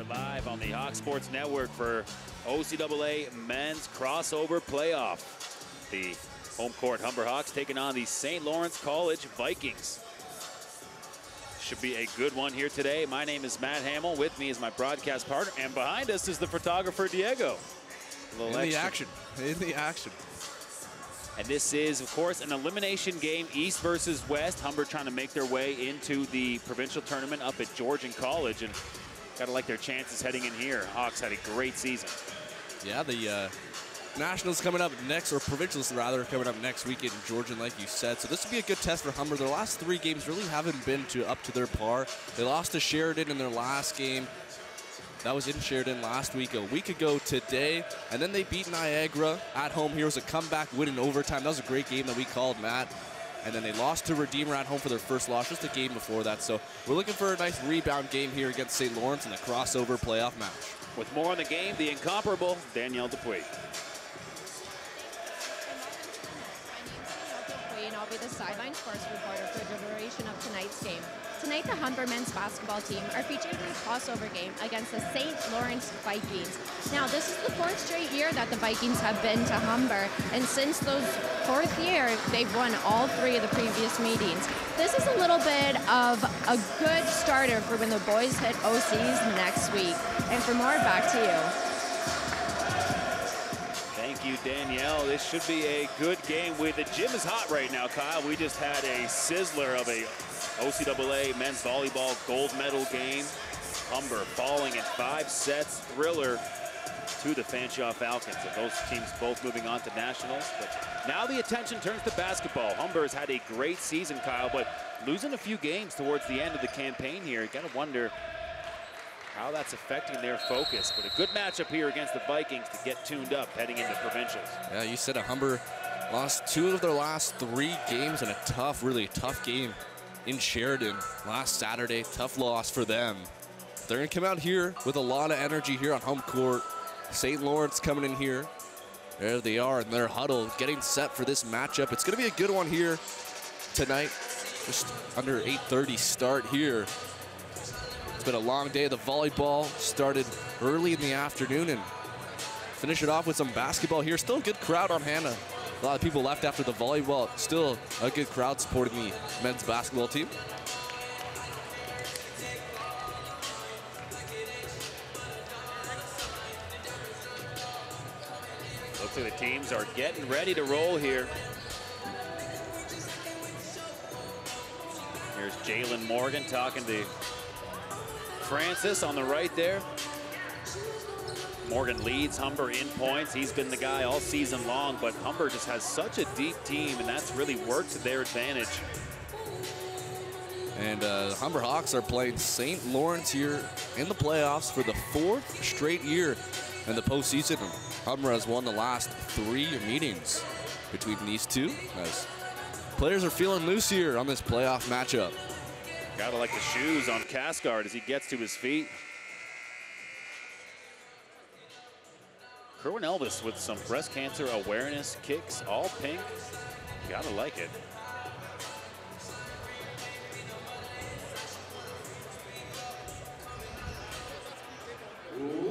live on the Hawk Sports Network for OCAA Men's Crossover Playoff. The home court Humber Hawks taking on the St. Lawrence College Vikings. Should be a good one here today. My name is Matt Hamill. With me is my broadcast partner, and behind us is the photographer Diego. In the action. And this is, of course, an elimination game, East versus West. Humber trying to make their way into the provincial tournament up at Georgian College, and gotta like their chances heading in here. Hawks had a great season. Yeah, the Nationals coming up next, or Provincials rather, coming up next weekend in Georgian, like you said. So this would be a good test for Humber. Their last 3 games really haven't been up to their par. They lost to Sheridan in their last game. That was in Sheridan last week, a week ago today. And then they beat Niagara at home. Here was a comeback win in overtime. That was a great game that we called, Matt. And then they lost to Redeemer at home for their first loss, just a game before that. So we're looking for a nice rebound game here against St. Lawrence in the crossover playoff match. With more on the game, the incomparable Danielle Dupuy. I'll be the sideline sports reporter for the duration of tonight's game. Tonight, the Humber men's basketball team are featured in a crossover game against the St. Lawrence Vikings. Now, this is the 4th straight year that the Vikings have been to Humber, and since those 4th year, they've won all 3 of the previous meetings. This is a little bit of a good starter for when the boys hit OCs next week. And for more, back to you. Thank you, Danielle. This should be a good game. The gym is hot right now, Kyle. We just had a sizzler of a OCAA men's volleyball gold medal game. Humber falling in 5 sets, thriller to the Fanshawe Falcons. And those teams both moving on to nationals. But now the attention turns to basketball. Humber has had a great season, Kyle, but losing a few games towards the end of the campaign here. You gotta wonder how that's affecting their focus. But a good matchup here against the Vikings to get tuned up heading into provincials. Yeah, you said Humber lost 2 of their last 3 games in a tough, really tough game in Sheridan last Saturday. Tough loss for them. They're gonna come out here with a lot of energy here on home court. St. Lawrence coming in here. There they are in their huddle, getting set for this matchup. It's gonna be a good one here tonight. Just under 8:30 start here. It's been a long day. The volleyball started early in the afternoon, and finish it off with some basketball here. Still a good crowd on hand. A lot of people left after the volleyball. Still a good crowd supporting the men's basketball team. Looks like the teams are getting ready to roll here. Here's Jalen Morgan talking to Francis on the right there. Morgan leads Humber in points. He's been the guy all season long, but Humber just has such a deep team, and that's really worked to their advantage. And the Humber Hawks are playing St. Lawrence here in the playoffs for the 4th straight year in the postseason. Humber has won the last 3 meetings between these two, as players are feeling loose here on this playoff matchup. Gotta like the shoes on Cascard as he gets to his feet. Kerwin Elvis with some breast cancer awareness kicks, all pink. Gotta like it.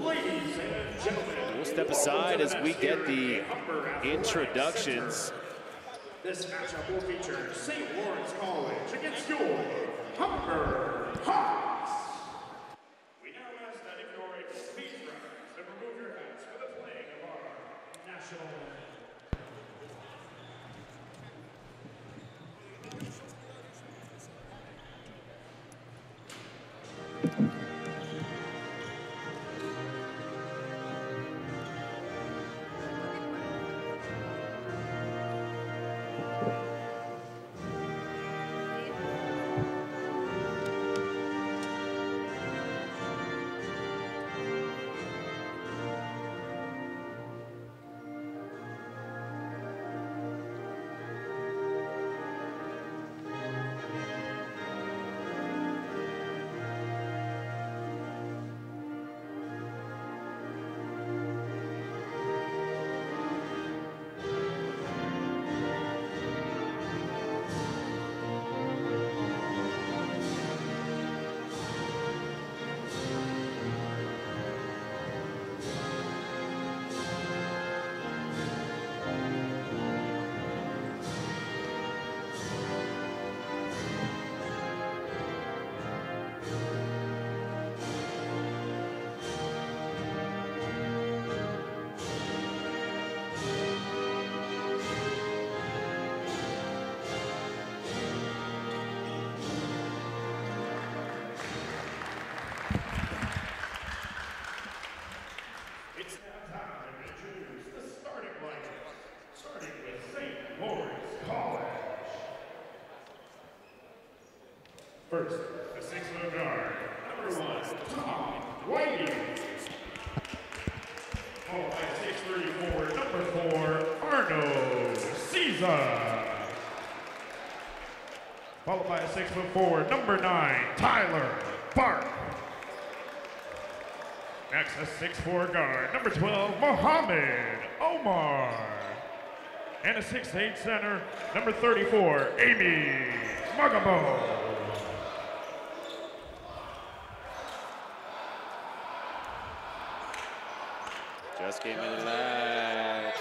Ladies and gentlemen, we'll step aside as we get the introductions. This matchup will feature St. Lawrence College against your Humber Hawks. We now ask that if you're able, please rise and remove your hats for the playing of our national anthem. 6-foot guard, number 1, Tom Whiting. Followed by 6'3" forward, number 4, Arnold Caesar. Followed by a 6-foot forward, number 9, Tyler Bark. Next, a 6'4" guard, number 12, Mohammed Omar. And a 6'8" center, number 34, Amy Magabo. Just came into that.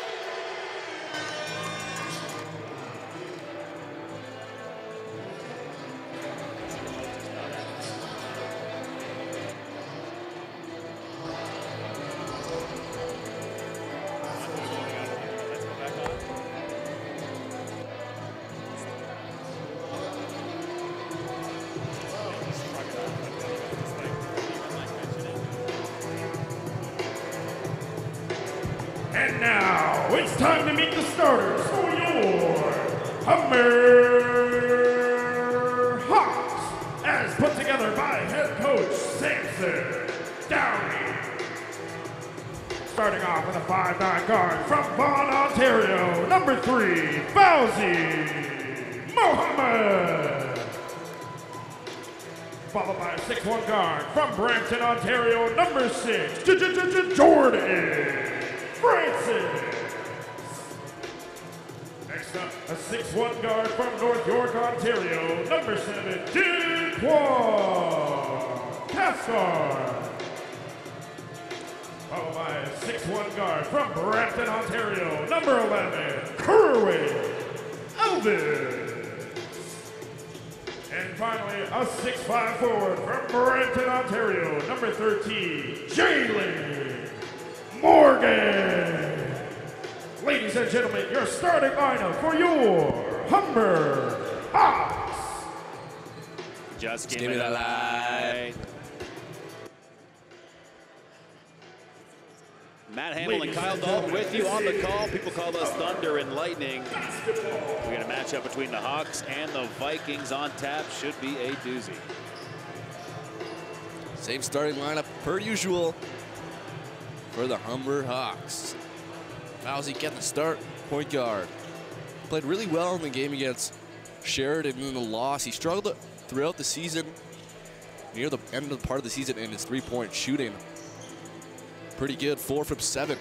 And now, it's time to meet the starters for your Humber Hawks, as put together by head coach Samson Downey. Starting off with a 5'9" guard from Vaughan, Ontario, number 3, Fauzi Mohammed. Followed by a 6'1" guard from Brampton, Ontario, number 6, Jordan Francis. Next up, a 6'1" guard from North York, Ontario, number 7, Dinquan Caspar. Followed by a 6'1" guard from Brampton, Ontario, number 11, Kerwin Elvis. And finally, a 6'5" forward from Brampton, Ontario, number 13, Jalen Morgan. Ladies and gentlemen, your starting lineup for your Humber Hawks. Just give me the light. Matt Hamill and Kyle Dalton with you on the call. People call us Thunder and Lightning. We got a matchup between the Hawks and the Vikings on tap. Should be a doozy. Same starting lineup per usual for the Humber Hawks. Fauzi getting the start, point guard. Played really well in the game against Sheridan in the loss. He struggled throughout the season, near the end of the part of the season in his three-point shooting. Pretty good, 4 for 7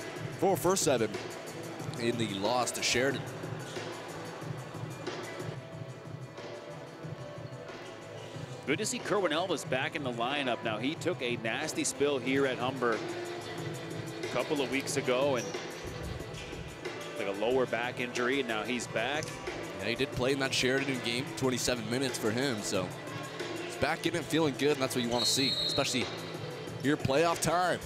in the loss to Sheridan. Good to see Kerwin Elvis back in the lineup. Now, he took a nasty spill here at Humber a couple of weeks ago, and like a lower back injury, and now he's back. Yeah, he did play in that Sheridan game, 27 minutes for him, so he's back in and feeling good, and that's what you want to see, especially here playoff time.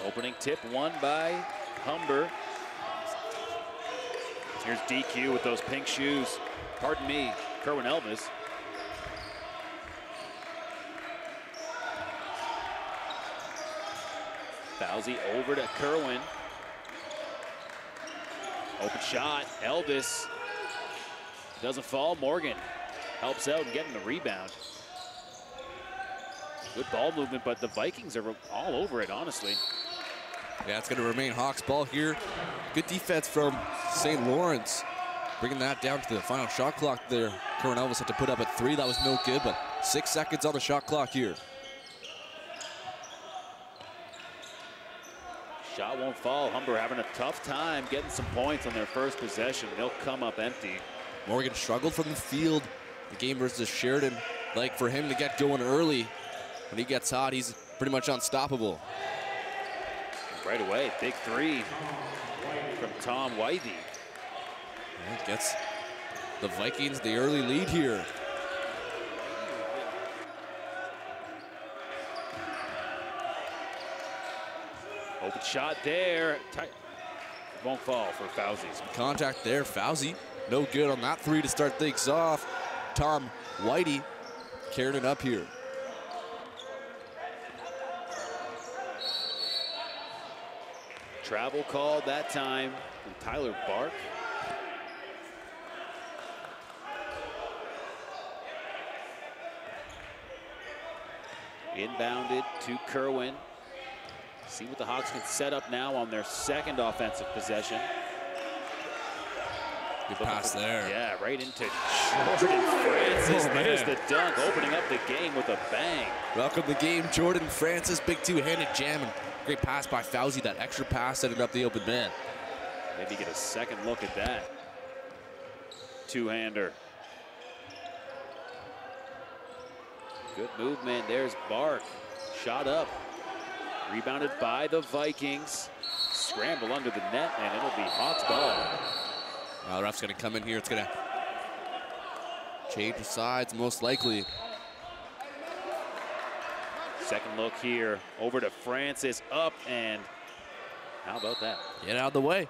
Opening tip won by Humber. Here's DQ with those pink shoes. Pardon me, Kerwin Elvis. Fauzi over to Kerwin. Open shot, Elvis. Doesn't fall, Morgan helps out and getting the rebound. Good ball movement, but the Vikings are all over it, honestly. Yeah, it's going to remain Hawks ball here. Good defense from St. Lawrence. Bringing that down to the final shot clock there. Kerwin Elvis had to put up at 3. That was no good, but 6 seconds on the shot clock here. Shot won't fall. Humber having a tough time getting some points on their first possession. They'll come up empty. Morgan struggled from the field. The game versus Sheridan, like for him to get going early, when he gets hot, he's pretty much unstoppable. Right away, big three from Tom Whitey. That gets the Vikings the early lead here. Open shot there. Won't fall for Fauzi. Contact there, Fauzi. No good on that 3 to start things off. Tom Whitey carrying it up here. Travel called that time from Tyler Bark. Inbounded to Kerwin. See what the Hawks can set up now on their second offensive possession. Good pass there. Yeah, right into Jordan Francis. There's the dunk, opening up the game with a bang. Welcome to the game, Jordan Francis. Big two-handed jam. And great pass by Fauzi. That extra pass setting up the open man. Maybe get a second look at that. Two-hander. Good movement. There's Bark. Shot up. Rebounded by the Vikings. Scramble under the net, and it'll be Hawks ball. The ref's going to come in here. It's going to change the sides, most likely. Second look here. Over to Francis. Up, and how about that? Get out of the way.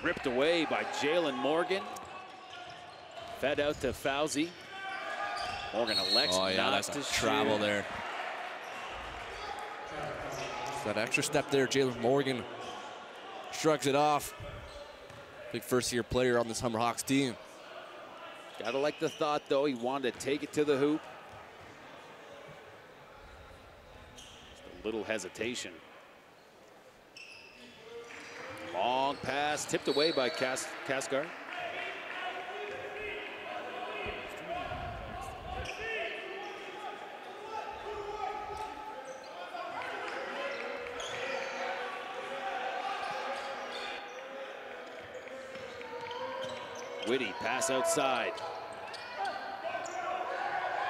Ripped away by Jalen Morgan. Fed out to Fauzi. Morgan elects not to travel shoot. there. That extra step there, Jalen Morgan shrugs it off. Big first-year player on this Humber Hawks team. Gotta like the thought, though. He wanted to take it to the hoop. Just a little hesitation. Long pass, tipped away by Cascar. Whitty, pass outside.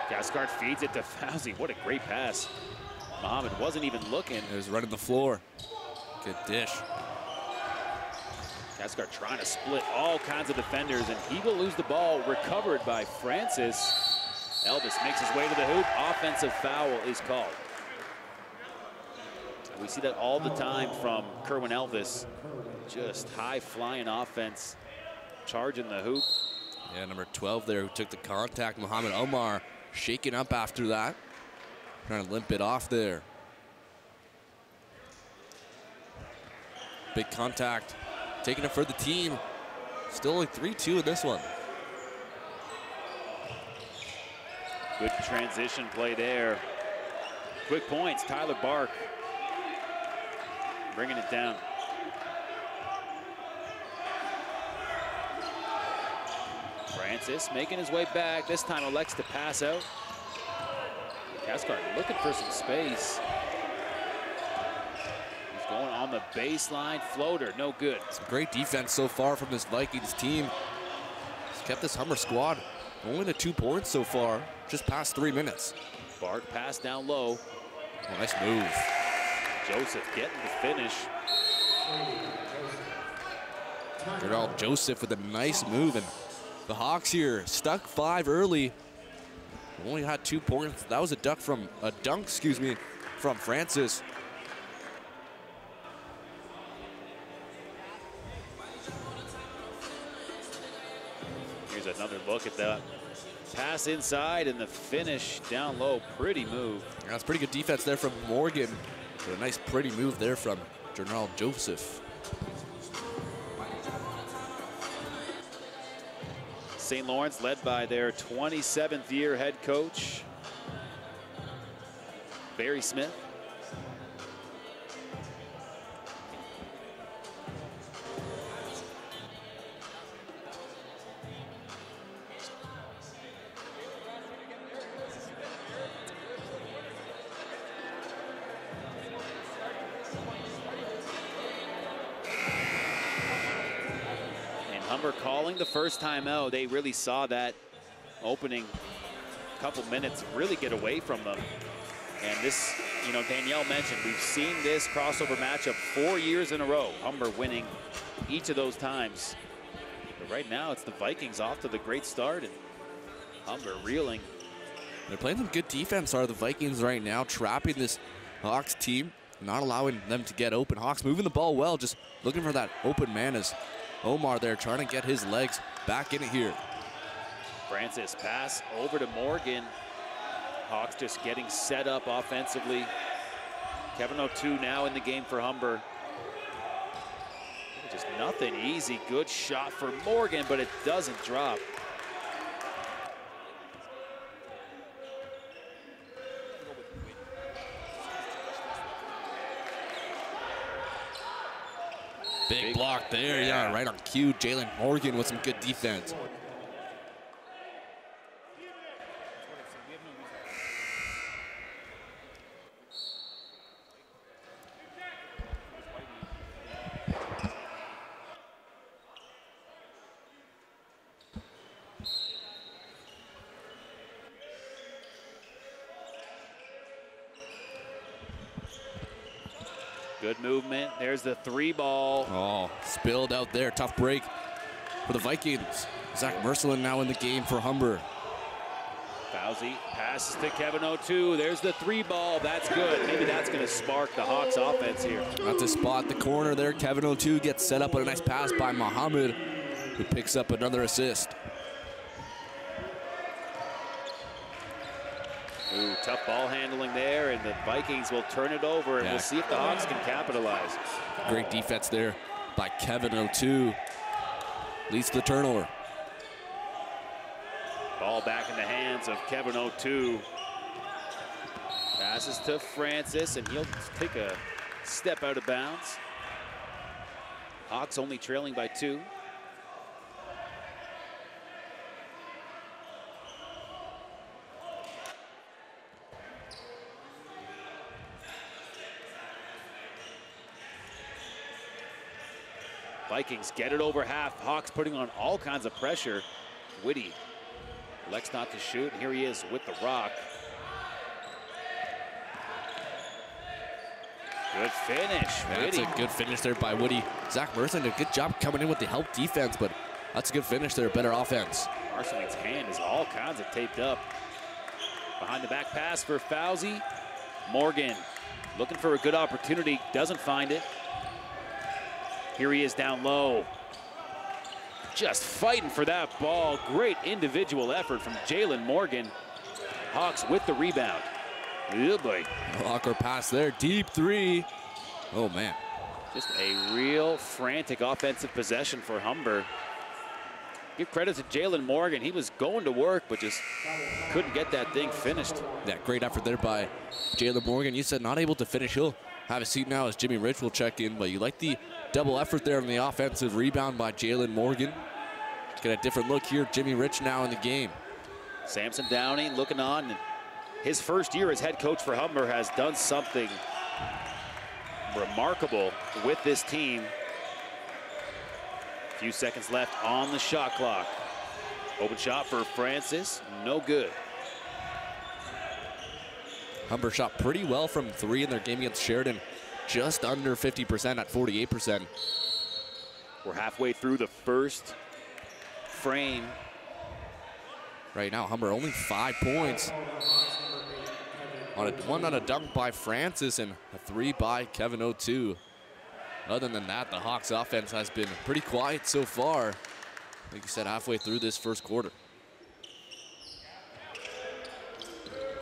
Cascard feeds it to Fauzi. What a great pass. Muhammad wasn't even looking. It was running the floor. Good dish. Cascard trying to split all kinds of defenders, and he will lose the ball. Recovered by Francis. Elvis makes his way to the hoop. Offensive foul is called. And we see that all the time from Kerwin Elvis. Just high-flying offense, charging the hoop. Yeah, number 12 there who took the contact. Muhammad Omar shaking up after that. Trying to limp it off there. Big contact. Taking it for the team. Still only 3-2 in this one. Good transition play there. Quick points, Tyler Bark. Bringing it down. Francis making his way back. This time elects to pass out. Cascard looking for some space. He's going on the baseline. Floater, no good. Some great defense so far from this Vikings team. It's kept this Hummer squad only to 2 points so far, just past 3 minutes. Bark pass down low. Oh, nice move. Joseph getting the finish. Gerald Joseph with a nice move, and the Hawks here stuck 5 early. Only had 2 points. That was a dunk from Francis. Here's another look at that. Pass inside and the finish down low. Pretty move. That's pretty good defense there from Morgan. But a nice pretty move there from Gerald Joseph. St. Lawrence led by their 27th year head coach, Barry Smith. Humber calling the first time out. They really saw that opening couple minutes really get away from them. And this, you know, Danielle mentioned, we've seen this crossover matchup 4 years in a row. Humber winning each of those times. But right now, it's the Vikings off to the great start, and Humber reeling. They're playing some good defense, are the Vikings right now, trapping this Hawks team, not allowing them to get open. Hawks moving the ball well, just looking for that open man as Omar there trying to get his legs back in it here. Francis pass over to Morgan. Hawks just getting set up offensively. Kevin O2 now in the game for Humber. Just nothing easy. Good shot for Morgan, but it doesn't drop. Big block there, yeah, right on cue. Jalen Morgan with some good defense. Good movement. There's the 3-ball. Oh, spilled out there. Tough break for the Vikings. Zach Mercelin now in the game for Humber. Fauzi passes to Kevin O2. There's the 3-ball. That's good. Maybe that's going to spark the Hawks offense here. Not to spot the corner there. Kevin O2 gets set up on a nice pass by Muhammad, who picks up another assist. Ooh, tough ball handling there, and the Vikings will turn it over, and we'll see if the Hawks can capitalize. Great defense there by Kevin O2. Leads to the turnover. Ball back in the hands of Kevin O2. Passes to Francis, and he'll take a step out of bounds. Hawks only trailing by 2. Vikings get it over half. Hawks putting on all kinds of pressure. Whitty elects not to shoot, and here he is with the rock. Good finish. That's a good finish there by Whitty. Zach Merson did a good job coming in with the help defense, but that's a good finish there, better offense. Marcelin's hand is all kinds of taped up. Behind the back pass for Fauzi. Morgan looking for a good opportunity, doesn't find it. Here he is down low. Just fighting for that ball. Great individual effort from Jalen Morgan. Hawks with the rebound. Oh boy. Awkward pass there, deep 3. Oh man. Just a real frantic offensive possession for Humber. Give credit to Jalen Morgan. He was going to work, but just couldn't get that thing finished. Yeah, great effort there by Jalen Morgan. You said not able to finish. He'll have a seat now as Jimmy Rich will check in, but you like the double effort there on the offensive rebound by Jalen Morgan. Let's get a different look here. Jimmy Rich now in the game. Samson Downey looking on. His first year as head coach for Humber has done something remarkable with this team. A few seconds left on the shot clock. Open shot for Francis, no good. Humber shot pretty well from 3 in their game against Sheridan. Just under 50% at 48%. We're halfway through the first frame. Right now, Humber only 5 points. One on a dunk by Francis and a 3 by Kevin O2. Other than that, the Hawks offense has been pretty quiet so far. Like you said, halfway through this first quarter.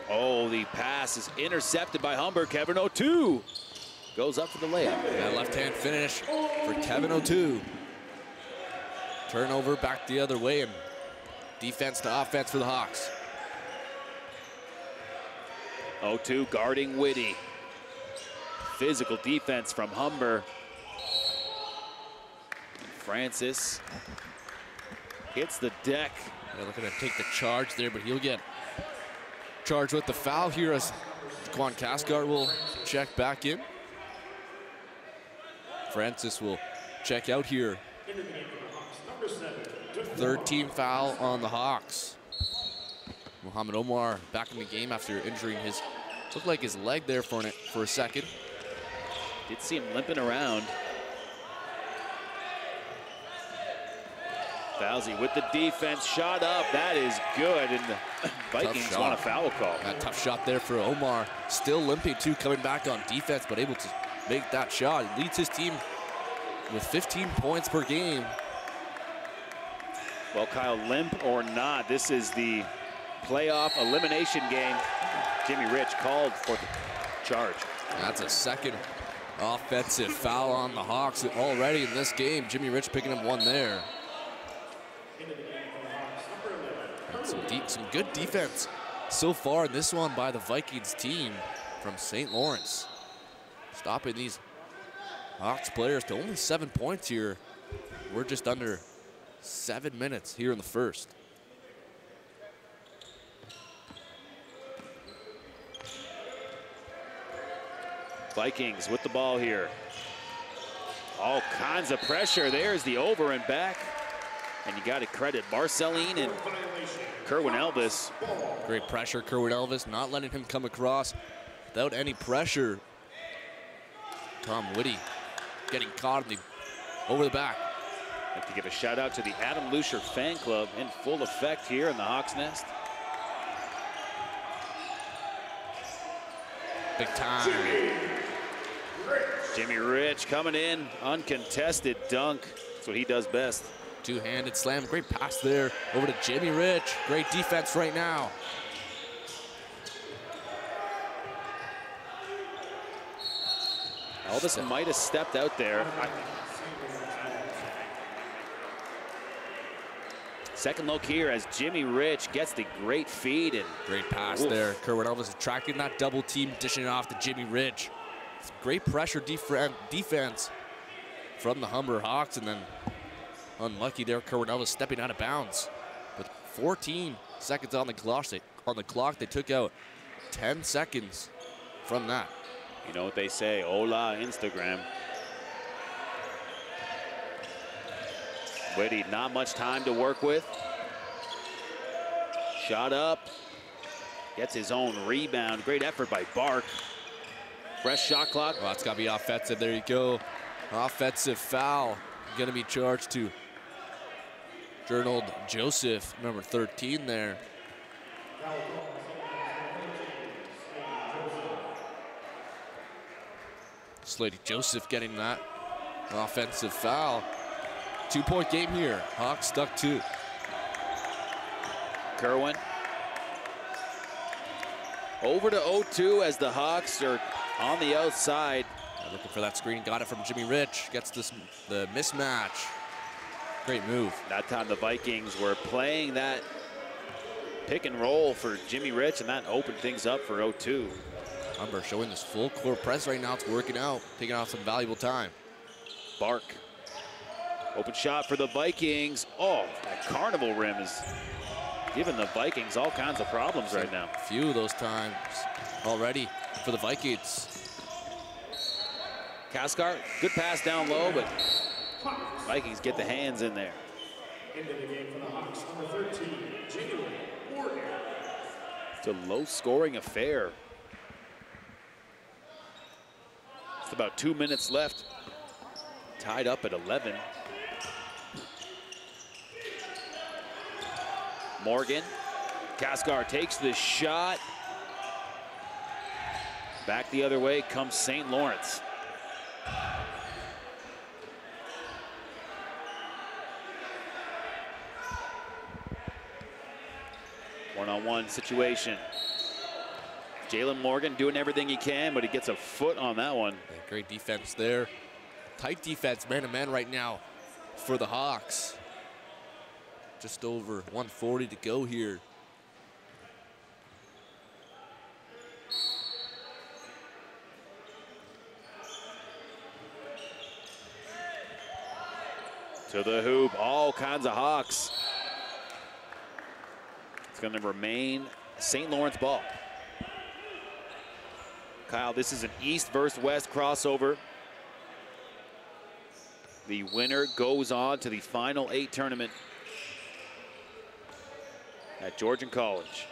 Oh, the pass is intercepted by Humber. Kevin O2 goes up for the layup. That left-hand finish for Kevin O2. Turnover back the other way, and defense to offense for the Hawks. O2 guarding Whitty. Physical defense from Humber. Francis hits the deck. They're looking to take the charge there, but he'll get charged with the foul here as Quan Cascart will check back in. Francis will check out here. 13 foul on the Hawks. Muhammad Omar back in the game after injuring his, looked like his leg there for a second. Did see him limping around. Fauzi with the defense, shot up, that is good, and the Vikings want a foul call. That tough shot there for Omar, still limping too, coming back on defense, but able to make that shot. He leads his team with 15 points per game. Well, Kyle, limp or not, this is the playoff elimination game. Jimmy Rich called for the charge. That's a second offensive foul on the Hawks already in this game. Jimmy Rich picking up one there. And some good defense so far in this one by the Vikings team from St. Lawrence. Stopping these Hawks players to only 7 points here. We're just under 7 minutes here in the first. Vikings with the ball here. All kinds of pressure. There's the over and back. And you got to credit Marceline and Kerwin Elvis. Great pressure, Kerwin Elvis, not letting him come across without any pressure. Tom Whitty getting caught in the over the back. I'd like to give a shout out to the Adam Lucier fan club in full effect here in the Hawks Nest. Big time. Jimmy Rich coming in, uncontested dunk. That's what he does best. Two-handed slam, great pass there over to Jimmy Rich. Great defense right now. Elvis might have stepped out there. Second look here as Jimmy Rich gets the great feed and great pass there. Kerwin Elvis attracting that double team, dishing it off to Jimmy Rich. Some great pressure defense from the Humber Hawks, and then unlucky there, Kerwin Elvis stepping out of bounds. With 14 seconds on the clock, they took out 10 seconds from that. You know what they say, hola Instagram. Whitty, not much time to work with. Shot up, gets his own rebound. Great effort by Bark. Fresh shot clock. Oh, it's got to be offensive. There you go. Offensive foul. Going to be charged to Journald Joseph, number 13 there. Slady Joseph getting that offensive foul. 2-point game here. Hawks stuck 2. Kerwin. Over to 0-2 as the Hawks are on the outside. Looking for that screen, got it from Jimmy Rich. Gets the mismatch. Great move. That time the Vikings were playing that pick and roll for Jimmy Rich, and that opened things up for 0-2. Humber showing this full court press right now. It's working out, taking off some valuable time. Bark. Open shot for the Vikings. Oh, that carnival rim is giving the Vikings all kinds of problems right now. A few of those times already for the Vikings. Kaskar, good pass down low, but Vikings get the hands in there. Into the game for the Hawks, number 13, Jalen Morgan. It's a low-scoring affair. It's about 2 minutes left. Tied up at 11. Morgan. Kaskar takes the shot. Back the other way comes St. Lawrence. One-on-one situation. Jalen Morgan doing everything he can, but he gets a foot on that one. Yeah, great defense there. Tight defense, man-to-man right now for the Hawks. Just over 1:40 to go here. To the hoop, all kinds of Hawks. It's going to remain St. Lawrence ball. Kyle, this is an East versus West crossover. The winner goes on to the Final 8 tournament at Georgian College.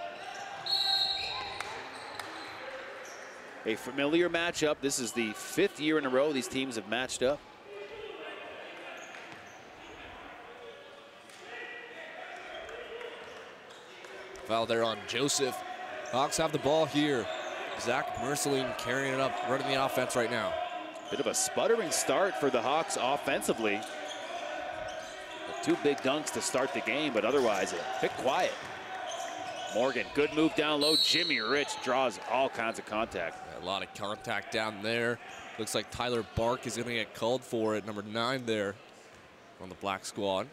A familiar matchup. This is the 5th year in a row these teams have matched up. Foul there on Joseph. Hawks have the ball here. Zach Merceline carrying it up, running the offense right now. Bit of a sputtering start for the Hawks offensively. 2 big dunks to start the game, but otherwise a bit quiet. Morgan, good move down low. Jimmy Rich draws all kinds of contact. Yeah, a lot of contact down there. Looks like Tyler Bark is going to get called for at number 9 there on the black squad.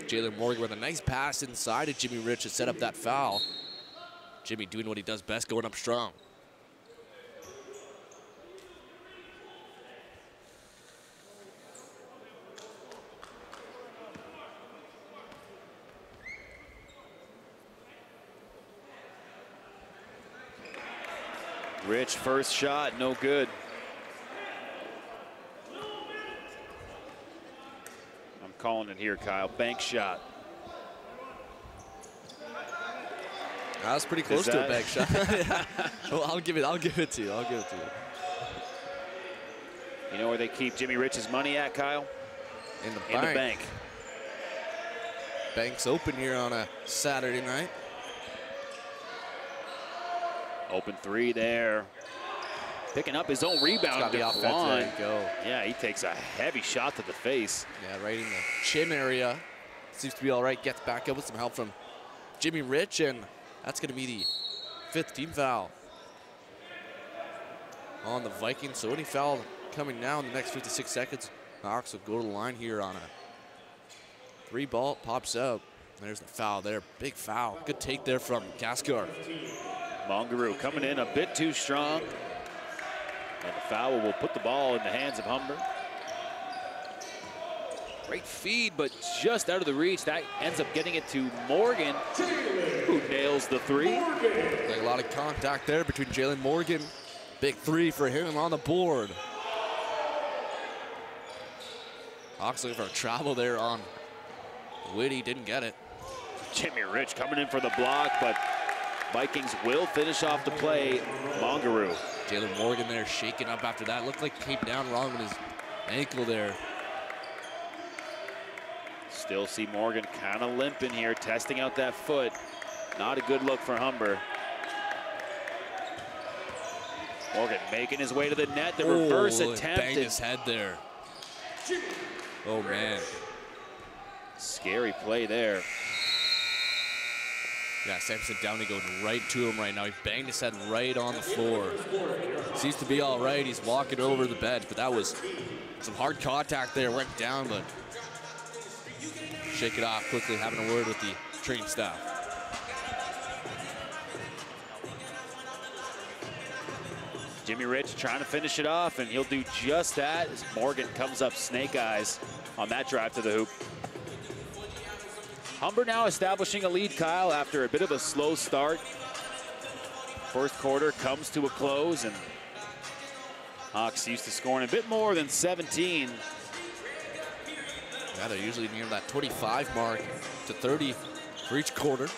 Jalen Morgan with a nice pass inside of Jimmy Rich to set up that foul. Jimmy doing what he does best, going up strong. Rich, first shot, no good. I'm calling it here, Kyle. Bank shot. That was pretty close to a bank shot. Yeah. Well, I'll give it to you. I'll give it to you. You know where they keep Jimmy Rich's money at, Kyle? In the In the bank. Bank's open here on a Saturday night. Open three there. Picking up his own rebound. Got the offense. There you go. Yeah, he takes a heavy shot to the face. Yeah, right in the chin area. Seems to be all right. Gets back up with some help from Jimmy Rich, and that's going to be the 5th team foul on the Vikings. So any foul coming now in the next 56 seconds, Hawks will go to the line here on a 3-ball. Pops out. There's the foul there. Big foul. Good take there from Kaskar. Mongaroo coming in a bit too strong. And the foul will put the ball in the hands of Humber. Great feed, but just out of the reach. That ends up getting it to Morgan, who nails the 3. Like a lot of contact there between Jalen Morgan. Big 3 for him on the board. Hawks looking for a travel there on Whitty. Didn't get it. Jimmy Rich coming in for the block, but Vikings will finish off the play. Mongaroo. Jalen Morgan there shaking up after that. Looked like he came down wrong with his ankle there. Still see Morgan kind of limping here, testing out that foot. Not a good look for Humber. Morgan making his way to the net. The reverse attempt. Banged his head there. Oh, man. Scary play there. Yeah, Samson Downey going right to him right now. He banged his head right on the floor. Seems to be all right. He's walking over the bench, but that was some hard contact there. Went down, but shake it off quickly, having a word with the training staff. Jimmy Rich trying to finish it off, and he'll do just that as Morgan comes up snake eyes on that drive to the hoop. Humber now establishing a lead, Kyle, after a bit of a slow start. First quarter comes to a close, and Hawks used to scoring a bit more than 17. Yeah, they're usually near that 25 mark to 30 for each quarter.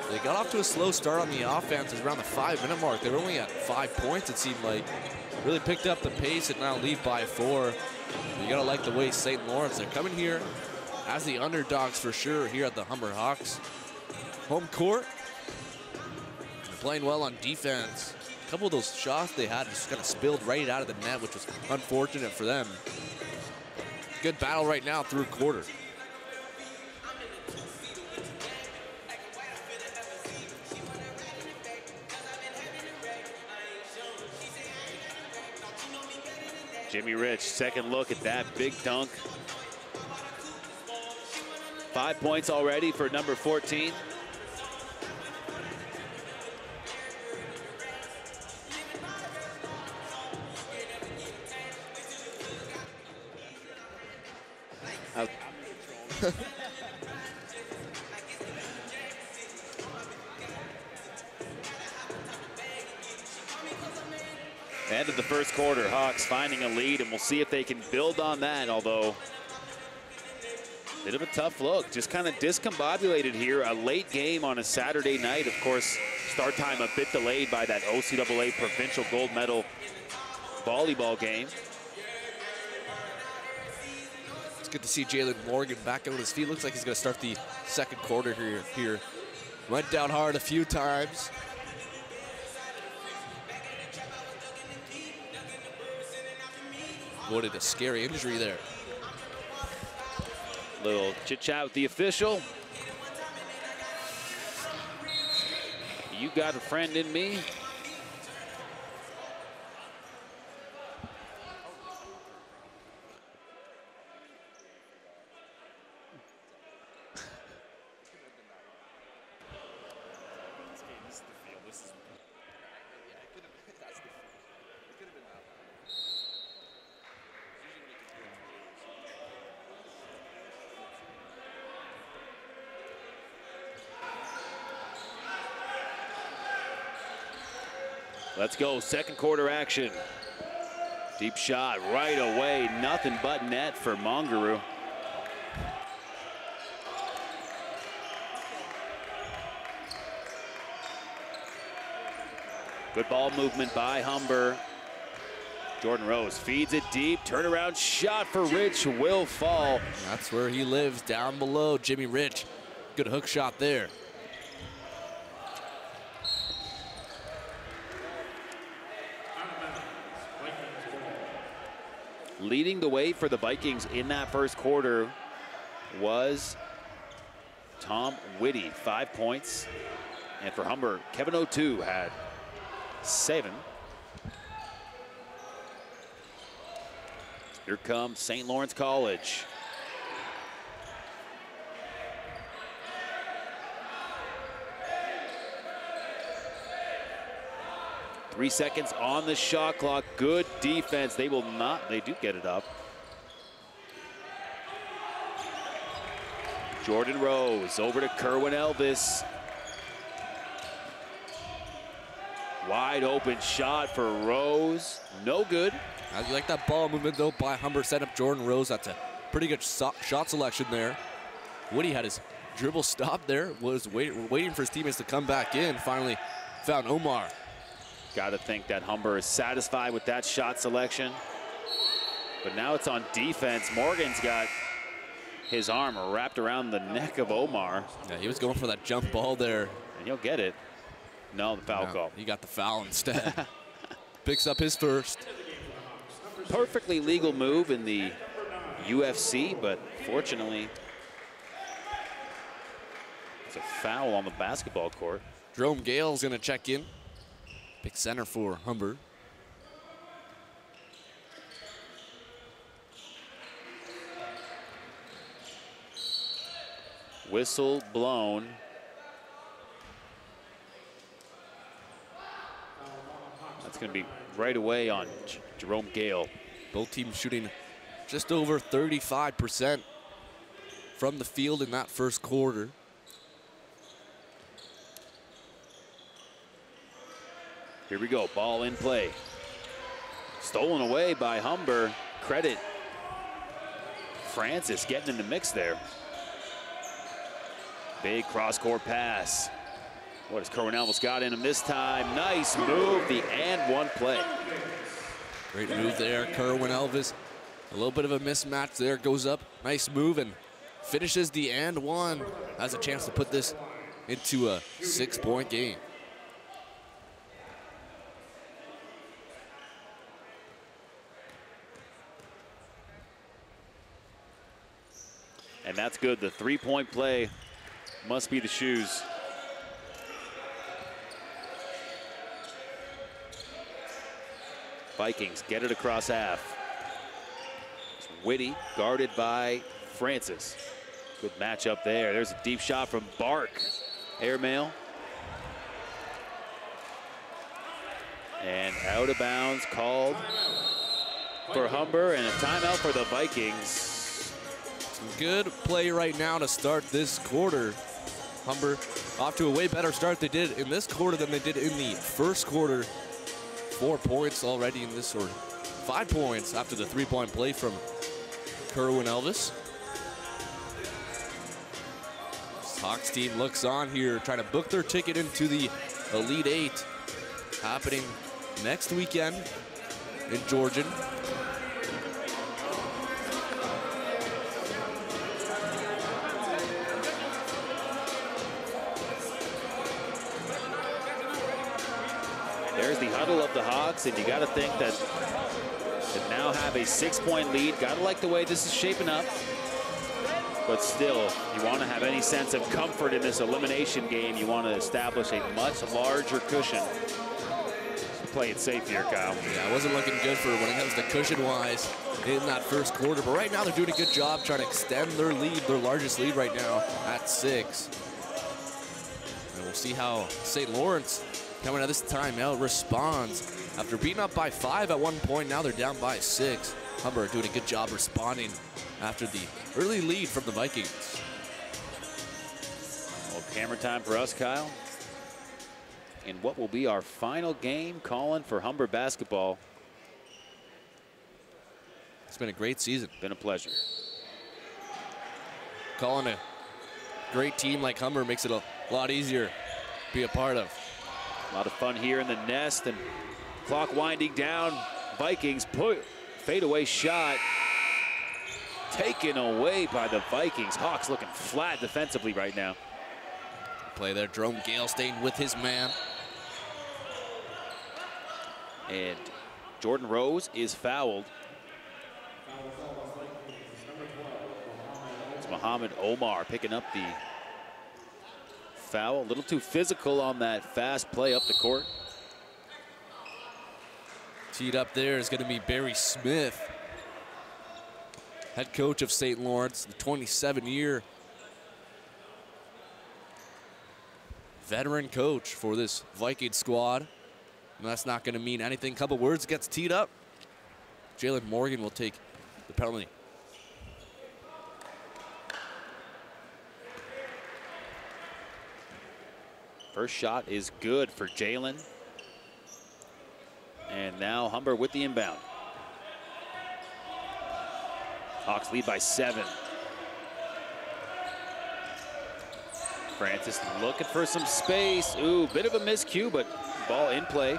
They got off to a slow start on the offense. It was around the 5-minute mark. They were only at 5 points, it seemed like. Really picked up the pace and now lead by 4. You gotta like the way St. Lawrence, they're coming here as the underdogs for sure here at the Humber Hawks home court. They're playing well on defense. A couple of those shots they had just kind of spilled right out of the net, which was unfortunate for them. Good battle right now through quarter. Jimmy Rich, second look at that big dunk. 5 points already for number 14. End of the first quarter, Hawks finding a lead, and we'll see if they can build on that, although bit of a tough look. Just kind of discombobulated here. A late game on a Saturday night. Of course, start time a bit delayed by that OCAA provincial gold medal volleyball game. It's good to see Jalen Morgan back on his feet. Looks like he's going to start the second quarter here. Went down hard a few times. Avoided a scary injury there. Little chit-chat with the official. You got a friend in me. Let's go, second quarter action. Deep shot right away, nothing but net for Mongaroo. Good ball movement by Humber. Jordan Rose feeds it deep, turnaround shot for Rich will fall. That's where he lives, down below. Jimmy Rich, good hook shot there. Leading the way for the Vikings in that first quarter was Tom Whitty, 5 points. And for Humber, Kevin O'Toole had 7. Here comes St. Lawrence College. Three seconds on the shot clock. Good defense. They will not, they do get it up. Jordan Rose over to Kerwin Elvis. Wide open shot for Rose. No good. I like that ball movement though by Humber, set up Jordan Rose. That's a pretty good shot selection there. Woody had his dribble stop there, was waiting for his teammates to come back in. Finally found Omar. Got to think that Humber is satisfied with that shot selection. But now it's on defense. Morgan's got his arm wrapped around the neck of Omar. Yeah, he was going for that jump ball there. And he'll get it. No, the foul call. He got the foul instead. Picks up his first. Perfectly legal move in the UFC, but fortunately, it's a foul on the basketball court. Jerome Gale's gonna check in. Big center for Humber. Whistle blown. That's going to be right away on Jerome Gale. Both teams shooting just over 35% from the field in that first quarter. Here we go, ball in play. Stolen away by Humber. Credit Francis getting in the mix there. Big cross-court pass. What has Kerwin Elvis got in him this time? Nice move, the and one play. Great move there, Kerwin Elvis. A little bit of a mismatch there, goes up. Nice move and finishes the and one. Has a chance to put this into a 6-point game. And that's good. The three-point play must be the shoes. Vikings get it across half. It's Whitty guarded by Francis. Good matchup there. There's a deep shot from Bark. Airmail. And out of bounds called for Humber, and a timeout for the Vikings. Good play right now to start this quarter. Humber off to a way better start they did in this quarter than they did in the first quarter. 4 points already in this, or 5 points after the three-point play from Kerwin Elvis. This Hawks team looks on here, trying to book their ticket into the Elite Eight, happening next weekend in Georgian. There's the huddle of the Hawks, and you got to think that they now have a 6-point lead. Got to like the way this is shaping up. But still, you want to have any sense of comfort in this elimination game. You want to establish a much larger cushion. Play it safe here, Kyle. Yeah, it wasn't looking good for when it comes to cushion-wise in that first quarter. But right now, they're doing a good job trying to extend their lead, their largest lead right now at 6. And we'll see how St. Lawrence, coming at this timeout, responds. After being up by 5 at one point, now they're down by 6. Humber doing a good job responding after the early lead from the Vikings. Well, camera time for us, Kyle. In what will be our final game, calling for Humber basketball. It's been a great season. Been a pleasure. Calling a great team like Humber makes it a lot easier to be a part of. A lot of fun here in the nest, and clock winding down. Vikings fadeaway shot taken away by the Vikings. Hawks looking flat defensively right now. Play there, Jerome Gale staying with his man. And Jordan Rose is fouled. It's Muhammad Omar picking up the foul. A little too physical on that fast play up the court. Teed up there is going to be Barry Smith, head coach of St. Lawrence, the 27-year veteran coach for this Viking squad. And that's not going to mean anything. Couple words, gets teed up. Jalen Morgan will take the penalty. First shot is good for Jalen. And now Humber with the inbound. Hawks lead by 7. Francis looking for some space. Ooh, bit of a miscue, but ball in play.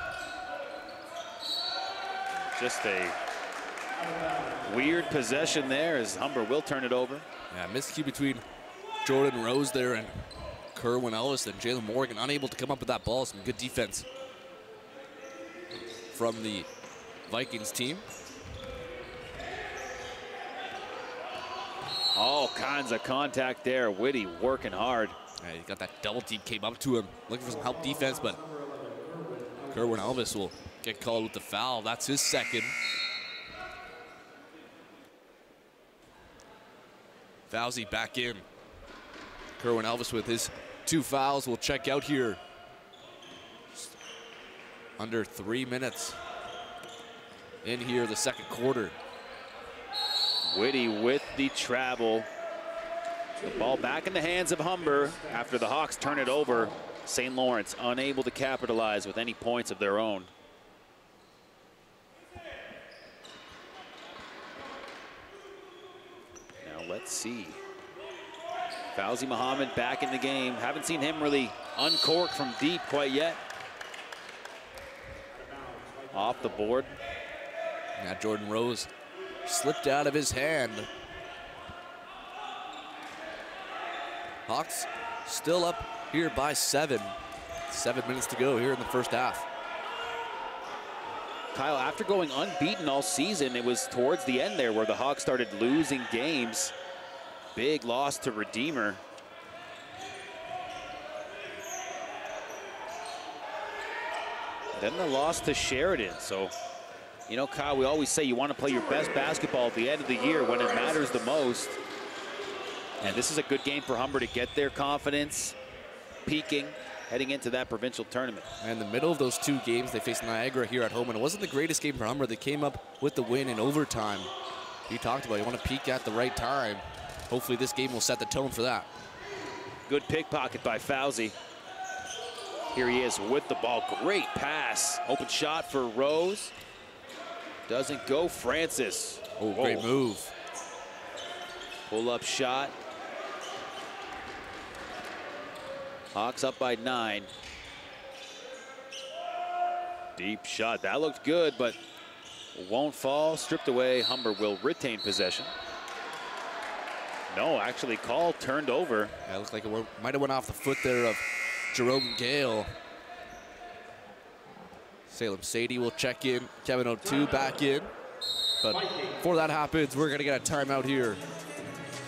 Just a weird possession there as Humber will turn it over. Yeah, miscue between Jordan Rose there and Kerwin Ellis, and Jalen Morgan unable to come up with that ball. Some good defense from the Vikings team. All kinds of contact there. Whitty working hard. Yeah, he got that double team, came up to him, looking for some help defense, but Kerwin Elvis will get called with the foul. That's his second. Fauzi back in. Kerwin Elvis with his 2 fouls will check out here. Just under 3 minutes in here, the second quarter. Whitty with the travel. The ball back in the hands of Humber after the Hawks turn it over. St. Lawrence unable to capitalize with any points of their own. Now let's see. Fauzi Muhammad back in the game. Haven't seen him really uncork from deep quite yet. Off the board. Now Jordan Rose slipped out of his hand. Hawks still up here by 7. 7 minutes to go here in the first half. Kyle, after going unbeaten all season, it was towards the end there where the Hawks started losing games. Big loss to Redeemer. Then the loss to Sheridan. So, you know, Kyle, we always say you want to play your best basketball at the end of the year when it matters the most. And this is a good game for Humber to get their confidence peaking heading into that provincial tournament. And in the middle of those 2 games, they faced Niagara here at home, and it wasn't the greatest game for Humber. They came up with the win in overtime. You talked about you want to peak at the right time. Hopefully this game will set the tone for that. Good pickpocket by Fauzi. Here he is with the ball. Great pass. Open shot for Rose. Doesn't go. Francis. Oh, great move. Pull-up shot. Hawks up by 9. Deep shot. That looked good, but won't fall. Stripped away. Humber will retain possession. No, actually, call turned over. Yeah, it looked like it might have went off the foot there of Jerome Gale. Salem Sadie will check in. Kevin O'Toole back in. But before that happens, we're going to get a timeout here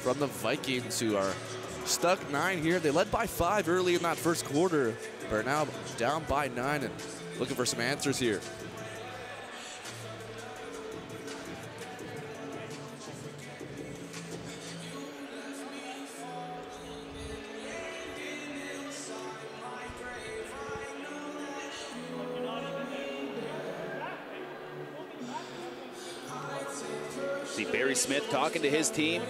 from the Vikings, who are stuck 9 here. They led by 5 early in that first quarter, but are now down by 9 and looking for some answers here. See Barry Smith talking to his team.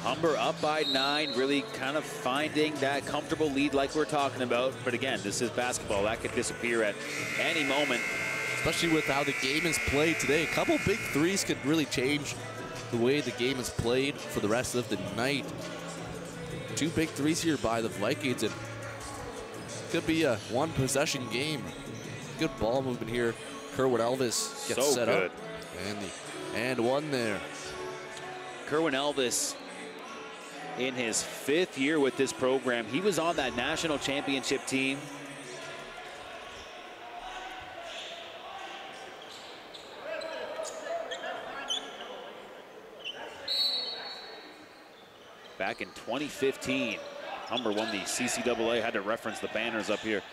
Humber up by 9, really kind of finding that comfortable lead like we're talking about. But again, this is basketball. That could disappear at any moment. Especially with how the game is played today. A couple big threes could really change the way the game is played for the rest of the night. 2 big threes here by the Vikings, and could be a 1-possession game. Good ball movement here. Kerwin Elvis gets set up. And one there. Kerwin Elvis, in his 5th year with this program, he was on that national championship team. Back in 2015, Humber won the CCAA. Had to reference the banners up here.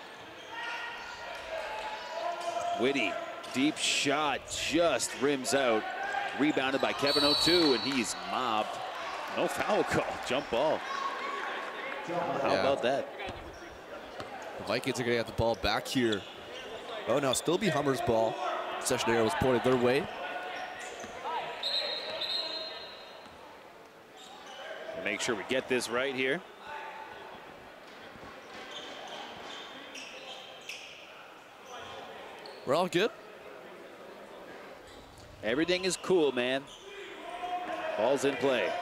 Whitty, deep shot, just rims out. Rebounded by Kevin O'Toole, and he's mobbed. No foul call, jump ball. How about that? The Vikings are gonna get the ball back here. Oh no, still be Humber's ball. Session arrow was pointed their way. Make sure we get this right here. We're all good. Everything is cool, man. Ball's in play.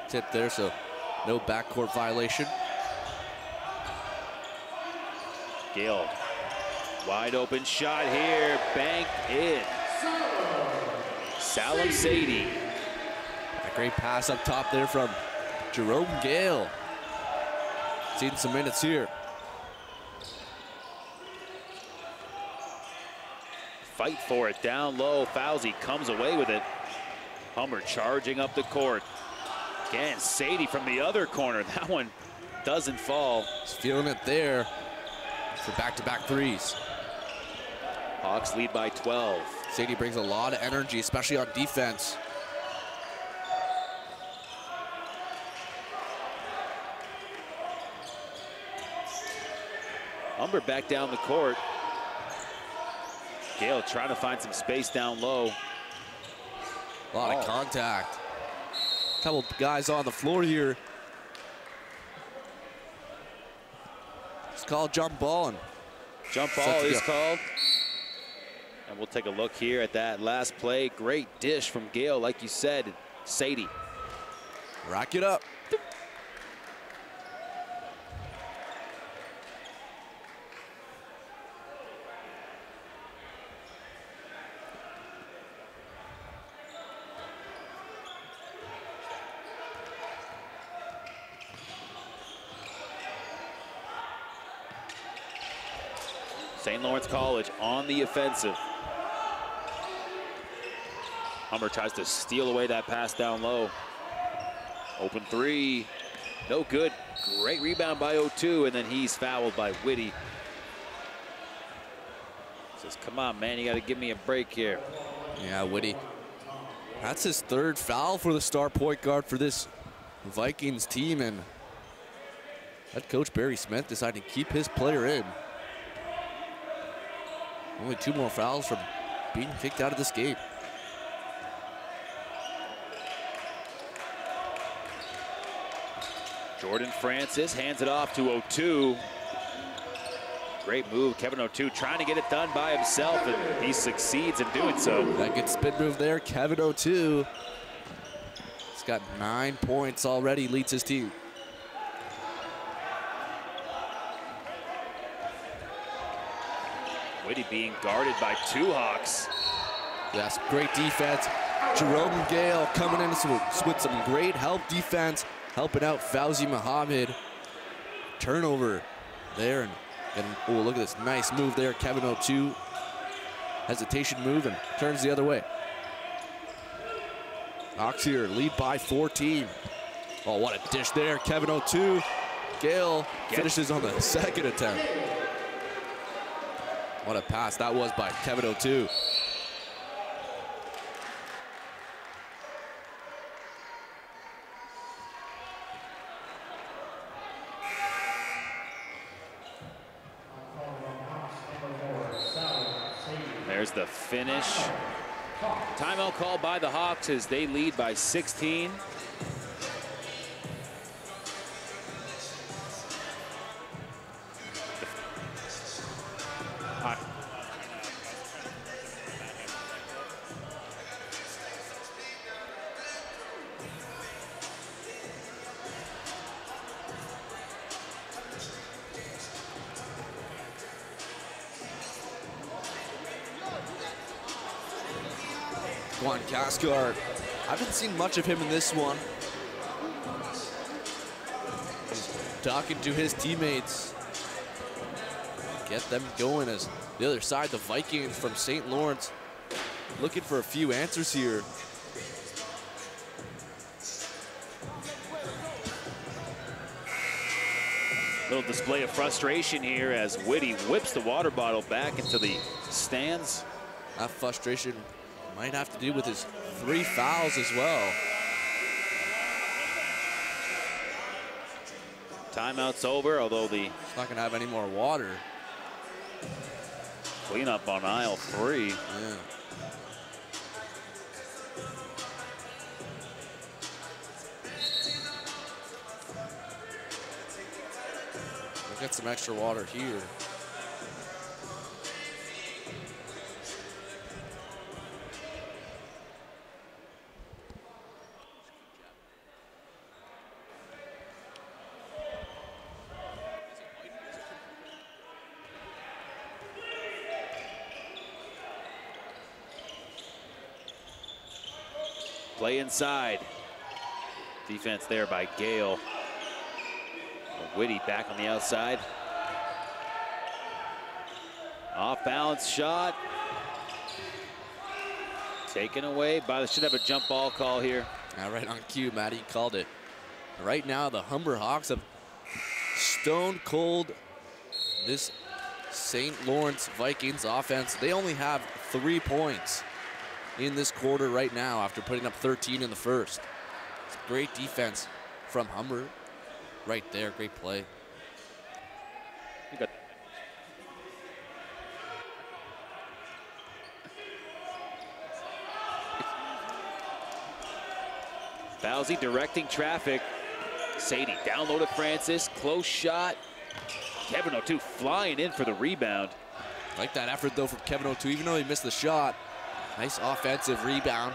Tip there, so no backcourt violation. Gale, wide open shot here, banked in. Salam Sadie. A great pass up top there from Jerome Gale. Seen some minutes here. Fight for it down low. Fauzi comes away with it. Humber charging up the court. Again, Sadie from the other corner. That one doesn't fall. He's feeling it there for back-to-back threes. Hawks lead by 12. Sadie brings a lot of energy, especially on defense. Humber back down the court. Gale trying to find some space down low. A lot of contact. Couple guys on the floor here. It's called jump ball. And jump ball is called. And we'll take a look here at that last play. Great dish from Gale, like you said. Sadie. Rack it up. St. Lawrence College on the offensive. Humber tries to steal away that pass down low. Open three, no good. Great rebound by O'Toole, and then he's fouled by Whitty. Says, come on, man, you got to give me a break here. Yeah, Whitty. That's his 3rd foul for the star point guard for this Vikings team, and head coach Barry Smith decided to keep his player in. Only 2 more fouls from being kicked out of this game. Jordan Francis hands it off to O'Toole. Great move. Kevin O'Toole trying to get it done by himself, and he succeeds in doing so. That good spin move there. Kevin O'Toole. He's got 9 points already, leads his team. Whitty being guarded by 2 Hawks. That's great defense. Jerome Gale coming in with some great help defense, helping out Fauzi Muhammad. Turnover there, and oh, look at this nice move there. Kevin O'Toole, hesitation move, and turns the other way. Hawks here lead by 14. Oh, what a dish there. Kevin O'Toole. Gale finishes on the second attempt. What a pass that was by Kevin O'Toole. There's the finish. Timeout called by the Hawks as they lead by 16. Juan Cascar. I haven't seen much of him in this one. He's talking to his teammates. Get them going as the other side, the Vikings from St. Lawrence, looking for a few answers here. Little display of frustration here as Whitty whips the water bottle back into the stands. That frustration might have to do with his 3 fouls as well. Timeout's over, although the He's not gonna have any more water. cleanup on aisle 3. Yeah. We'll get some extra water here. Play inside. Defense there by Gale. Whitty back on the outside. Off balance shot. Taken away by, should have a jump ball call here. Right on cue, Matty called it. Right now, the Humber Hawks have stone cold this St. Lawrence Vikings offense. They only have 3 points in this quarter right now after putting up 13 in the first. It's great defense from Humber right there. Great play. You got Fauzi directing traffic. Sadie down low to Francis. Close shot. Kevin O'Toole flying in for the rebound. Like that effort though from Kevin O'Toole, even though he missed the shot. Nice offensive rebound.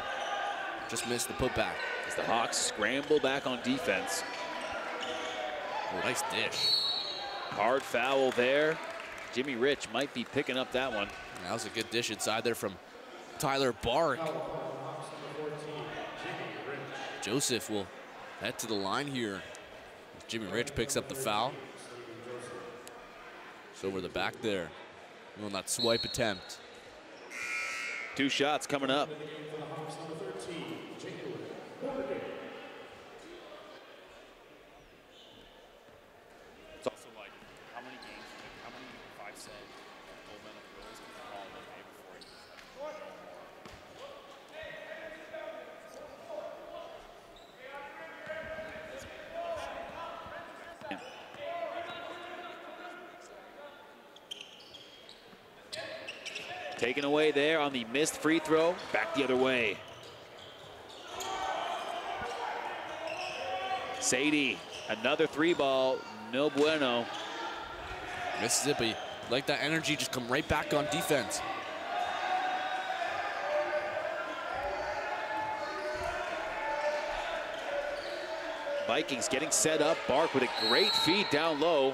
Just missed the putback. As the Hawks scramble back on defense. Oh, nice dish. Hard foul there. Jimmy Rich might be picking up that one. That was a good dish inside there from Tyler Bark. Joseph will head to the line here. Jimmy Rich picks up the foul. It's over the back there. On that swipe attempt. 2 shots coming up. It's also like how many games, how many 5-set gold medal girls can call the day before Taken away there on the missed free throw. Back the other way. Sadie, another 3 ball. No bueno. Mississippi Like that energy just come right back on defense. Vikings getting set up. Bark with a great feed down low.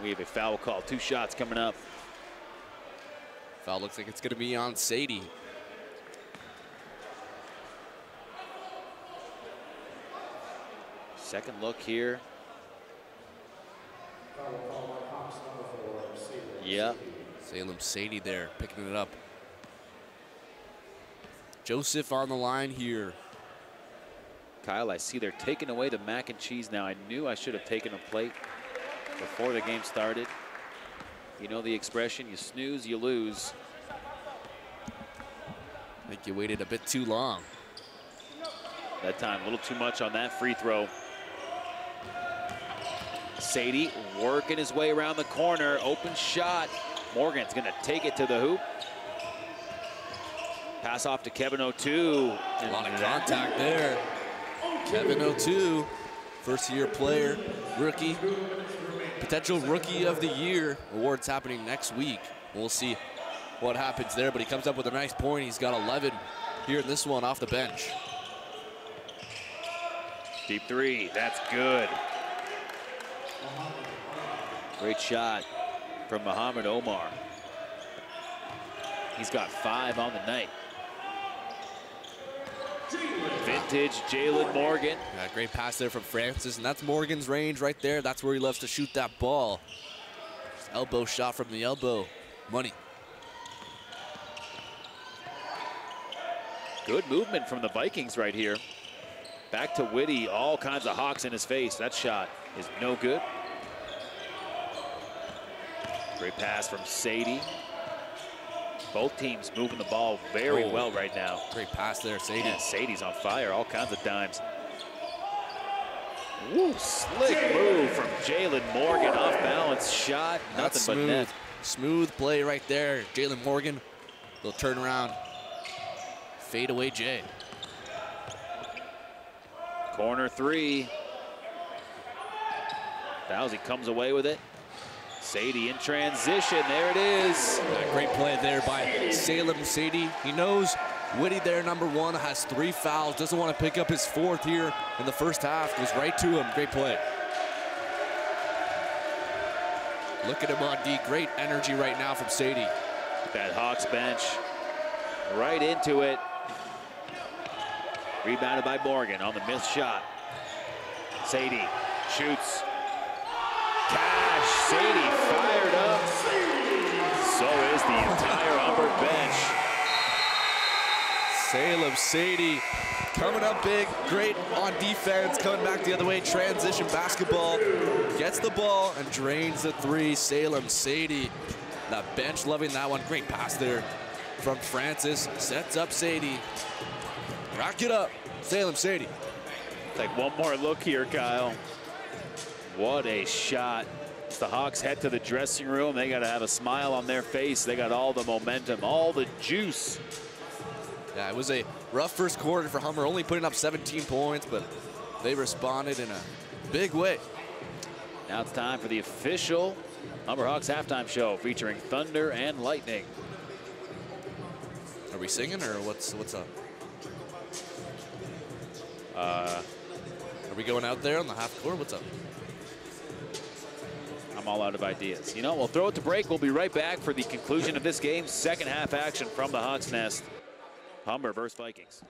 We have a foul call. 2 shots coming up. Foul looks like it's going to be on Sadie. Second look here. Yep. Salem Sadie there, picking it up. Joseph on the line here. Kyle, I see they're taking away the mac and cheese now. I knew I should have taken a plate before the game started. You know the expression, you snooze, you lose. I think you waited a bit too long. That time, a little too much on that free throw. Sadie working his way around the corner. Open shot. Morgan's going to take it to the hoop. Pass off to Kevin O'Toole. A lot of contact there. Kevin O'Toole, first-year player, rookie, potential Rookie of the Year. Awards happening next week. We'll see what happens there, but he comes up with a nice point. He's got 11 here in this one off the bench. Deep three, that's good. Great shot from Muhammad Omar. He's got 5 on the night. Vintage Jalen Morgan. Yeah, great pass there from Francis, and that's Morgan's range right there. That's where he loves to shoot that ball. Just elbow shot from the elbow. Money. Good movement from the Vikings right here. Back to Whitty, all kinds of hawks in his face. That shot is no good. Great pass from Sadie. Both teams moving the ball very well right now. Great pass there, Sadie. Yeah, Sadie's on fire, all kinds of dimes. Woo, slick move from Jalen Morgan, off balance shot, That's nothing but net. Smooth play right there. Jalen Morgan, little turnaround, fade away Jay. Corner 3. Dowsey comes away with it. Sadie in transition, there it is. Yeah, great play there by Salem Sadie. He knows Whitty there, number 1, has 3 fouls. Doesn't want to pick up his 4th here in the first half. Goes right to him, great play. Look at him on D, great energy right now from Sadie. That Hawks bench, right into it. Rebounded by Morgan on the missed shot. Sadie shoots. Cash, Sadie fired up. So is the entire Humber bench. Salem Sadie coming up big, great on defense, coming back the other way, transition basketball, gets the ball and drains the 3. Salem Sadie, the bench loving that one. Great pass there from Francis, sets up Sadie. Rack it up, Salem Sadie. Take one more look here, Kyle. What a shot. As the Hawks head to the dressing room, they got to have a smile on their face. They got all the momentum, all the juice. Yeah, it was a rough first quarter for Humber, only putting up 17 points, but they responded in a big way. Now it's time for the official Humber Hawks halftime show featuring Thunder and Lightning. Are we singing or what's up? Are we going out there on the half court? What's up? I'm all out of ideas. You know, we'll throw it to break. We'll be right back for the conclusion of this game. Second half action from the Hawks Nest. Humber versus Vikings.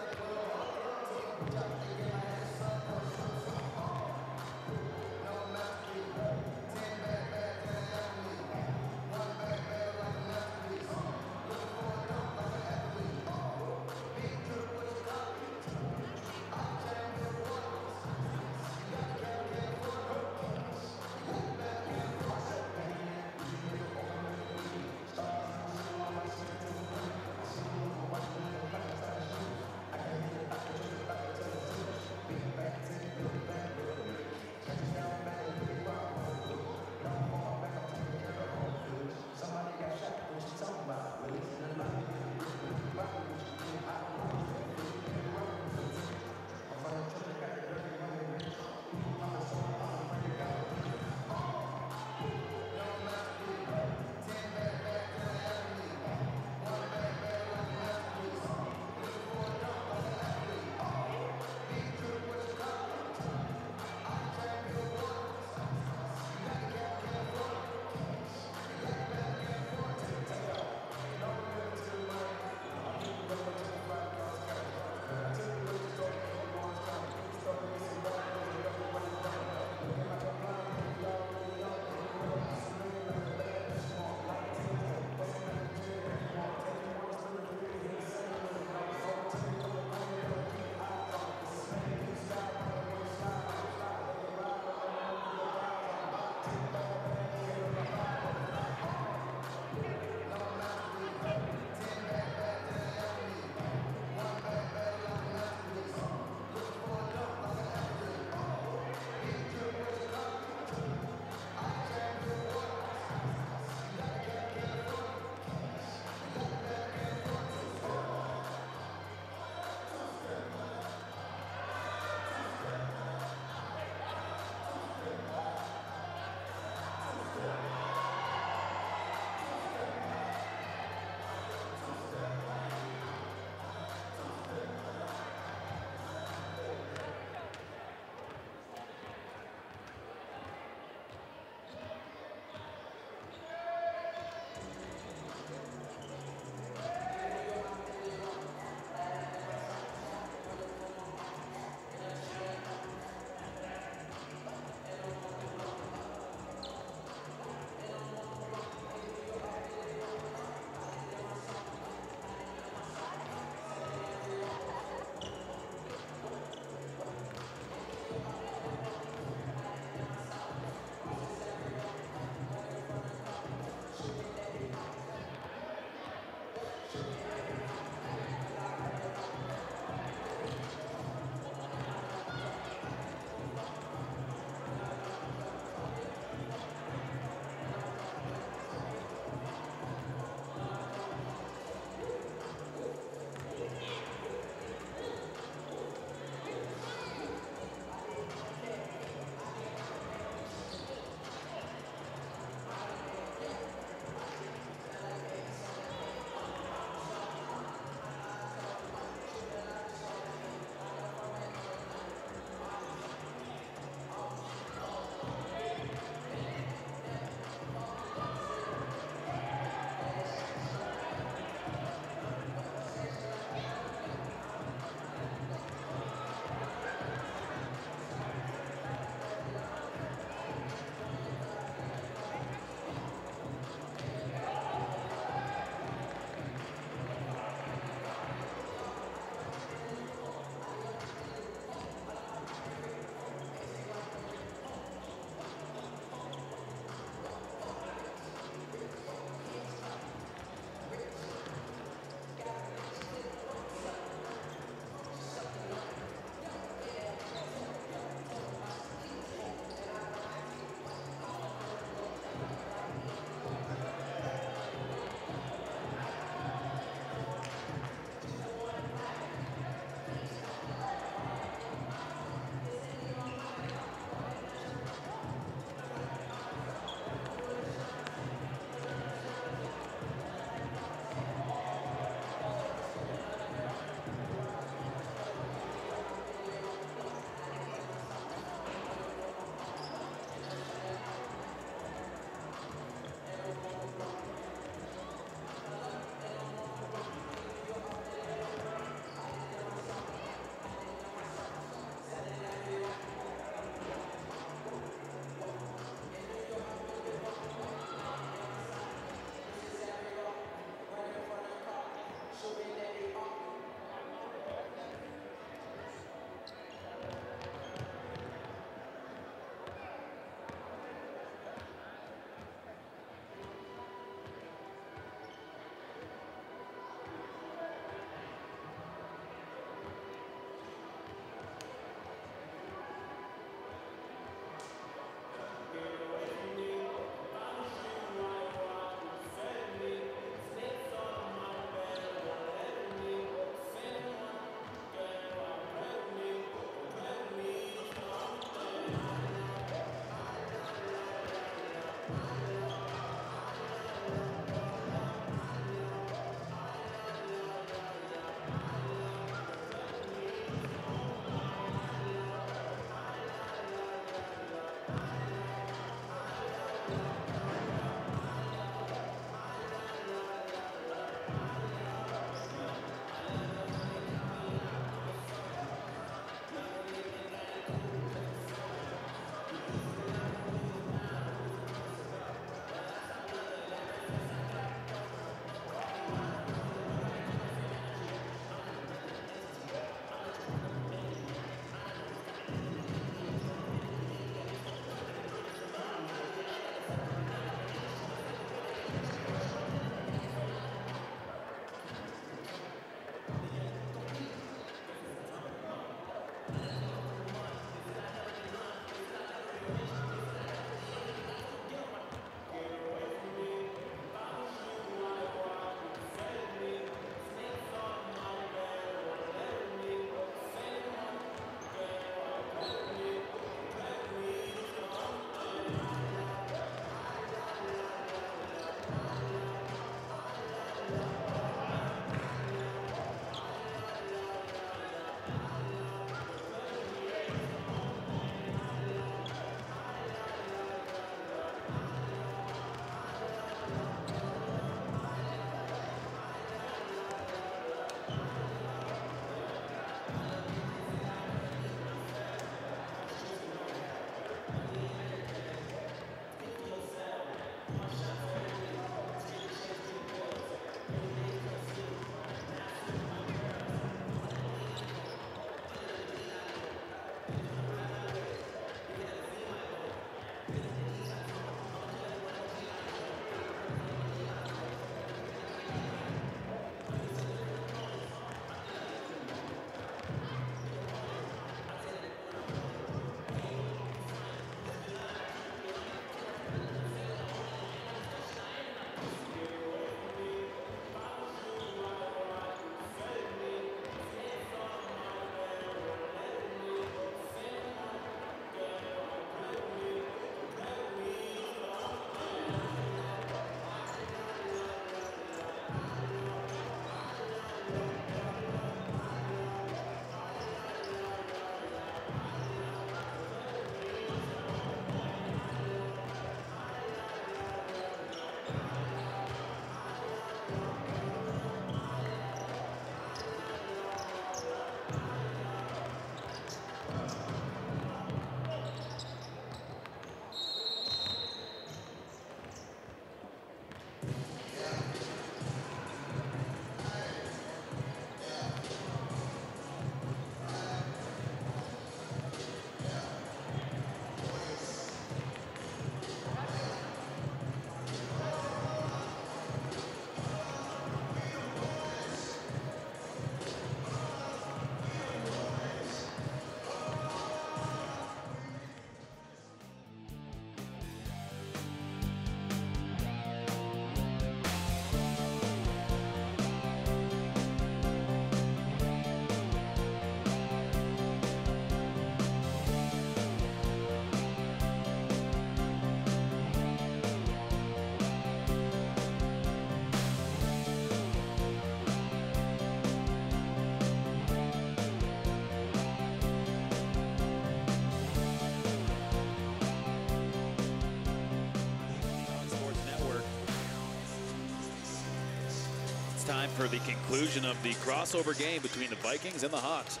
time for the conclusion of the crossover game between the Vikings and the Hawks.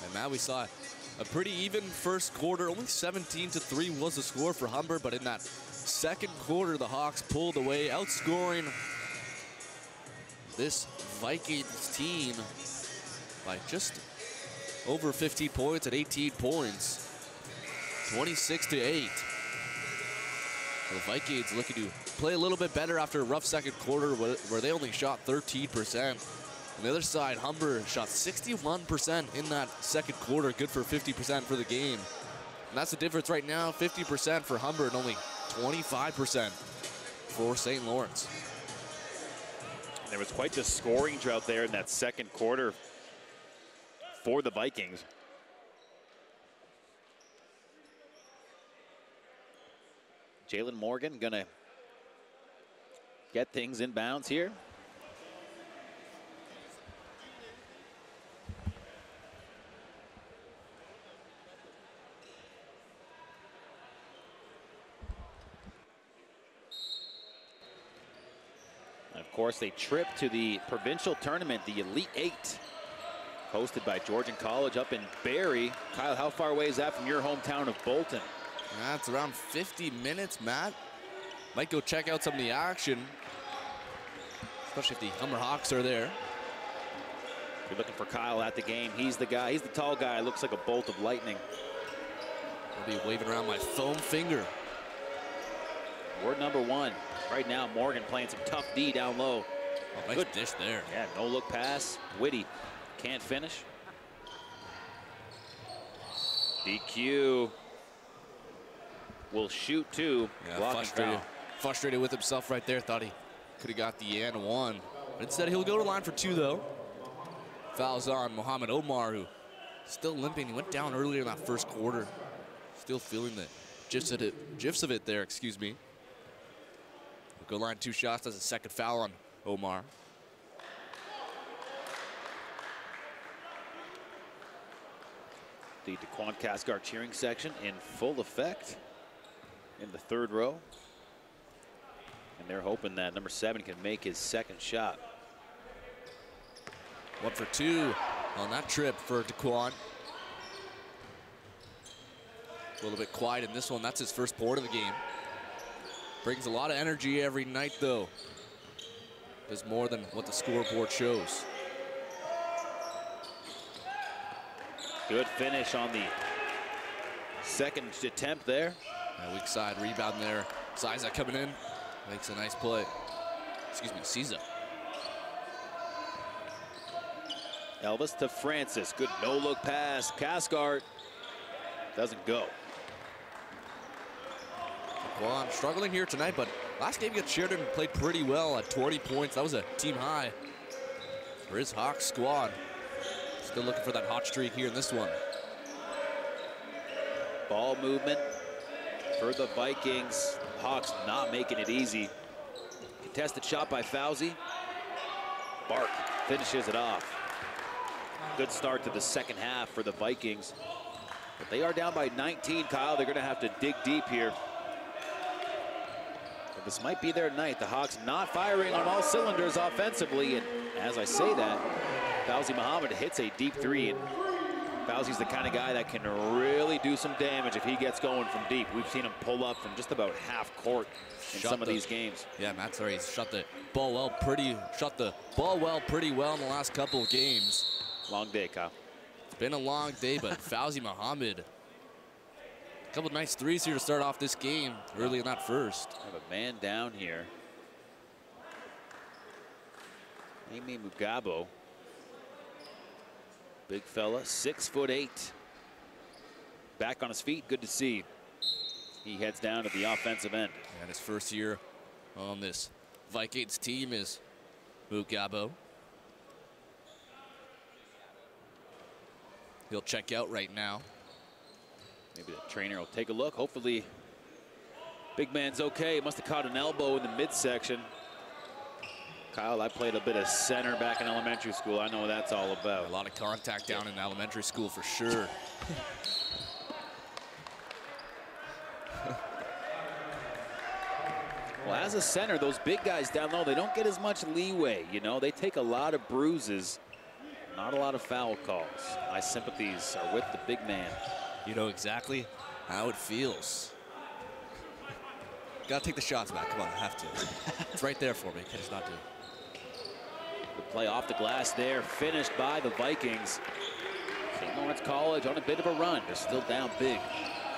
And now we saw a pretty even first quarter. Only 17-3 was the score for Humber, but in that second quarter, the Hawks pulled away, outscoring this Vikings team by just over 15 points at 18 points, 26-8. The Vikings looking to play a little bit better after a rough second quarter where they only shot 13%. On the other side, Humber shot 61% in that second quarter, good for 50% for the game. And that's the difference right now, 50% for Humber and only 25% for St. Lawrence. There was quite the scoring drought there in that second quarter for the Vikings. Jalen Morgan gonna get things in bounds here. And of course, a trip to the provincial tournament, the Elite Eight, hosted by Georgian College up in Barrie. Kyle, how far away is that from your hometown of Bolton? That's around 50 minutes, Matt. Might go check out some of the action, especially if the Humber Hawks are there. If you're looking for Kyle at the game, he's the guy. He's the tall guy. Looks like a bolt of lightning. I'll be waving around my foam finger. Word number one. Right now, Morgan playing some tough D down low. Oh, nice dish there. Yeah, no look pass. Whitty can't finish. DQ will shoot two. Yeah, frustrated with himself right there. Thought he could have got the and one. But instead, he'll go to line for two, though. Fouls on Mohammed Omar, who still limping. He went down earlier in that first quarter. Still feeling the gifs of it there, excuse me. Go line two shots. That's a second foul on Omar. The DeQuan Casgar cheering section in full effect in the third row. And they're hoping that number 7 can make his second shot. 1 for 2 on that trip for DeQuan. A little bit quiet in this one. That's his first board of the game. Brings a lot of energy every night, though. Does more than what the scoreboard shows. Good finish on the second attempt there. Weak side rebound there. Ziza coming in. Makes a nice play. Excuse me, Ziza. Elvis to Francis. Good no-look pass. Casgar doesn't go. Well, struggling here tonight, but last game against Sheridan played pretty well at 20 points. That was a team high for his Hawks squad. Still looking for that hot streak here in this one. Ball movement for the Vikings. Hawks not making it easy. Contested shot by Fauzi. Bark finishes it off. Good start to the second half for the Vikings. But they are down by 19, Kyle. They're going to have to dig deep here. But this might be their night. The Hawks not firing on all cylinders offensively. And as I say that, Fauzi Muhammad hits a deep three. And Fauzi's the kind of guy that can really do some damage if he gets going from deep. We've seen him pull up from just about half court in some of these games. Yeah, Matt, sorry, he's shot the ball well pretty well in the last couple of games. Long day, Kyle. It's been a long day, but Fauzi Muhammad, a couple of nice threes here to start off this game early in that first. I have a man down here. Amy Mugabo. Big fella, 6'8". Back on his feet, good to see. He heads down to the offensive end. And his first year on this Vikings team is Mugabo. He'll check out right now. Maybe the trainer will take a look. Hopefully, big man's okay. Must have caught an elbow in the midsection. Kyle, I played a bit of center back in elementary school. I know what that's all about. A lot of contact down in elementary school for sure. Well, as a center, those big guys down low, they don't get as much leeway. You know, they take a lot of bruises, not a lot of foul calls. My sympathies are with the big man. You know exactly how it feels. Gotta take the shots back. Come on, I have to. It's right there for me. Can just not do it. The play off the glass there, finished by the Vikings. St. Lawrence College on a bit of a run. They're still down big.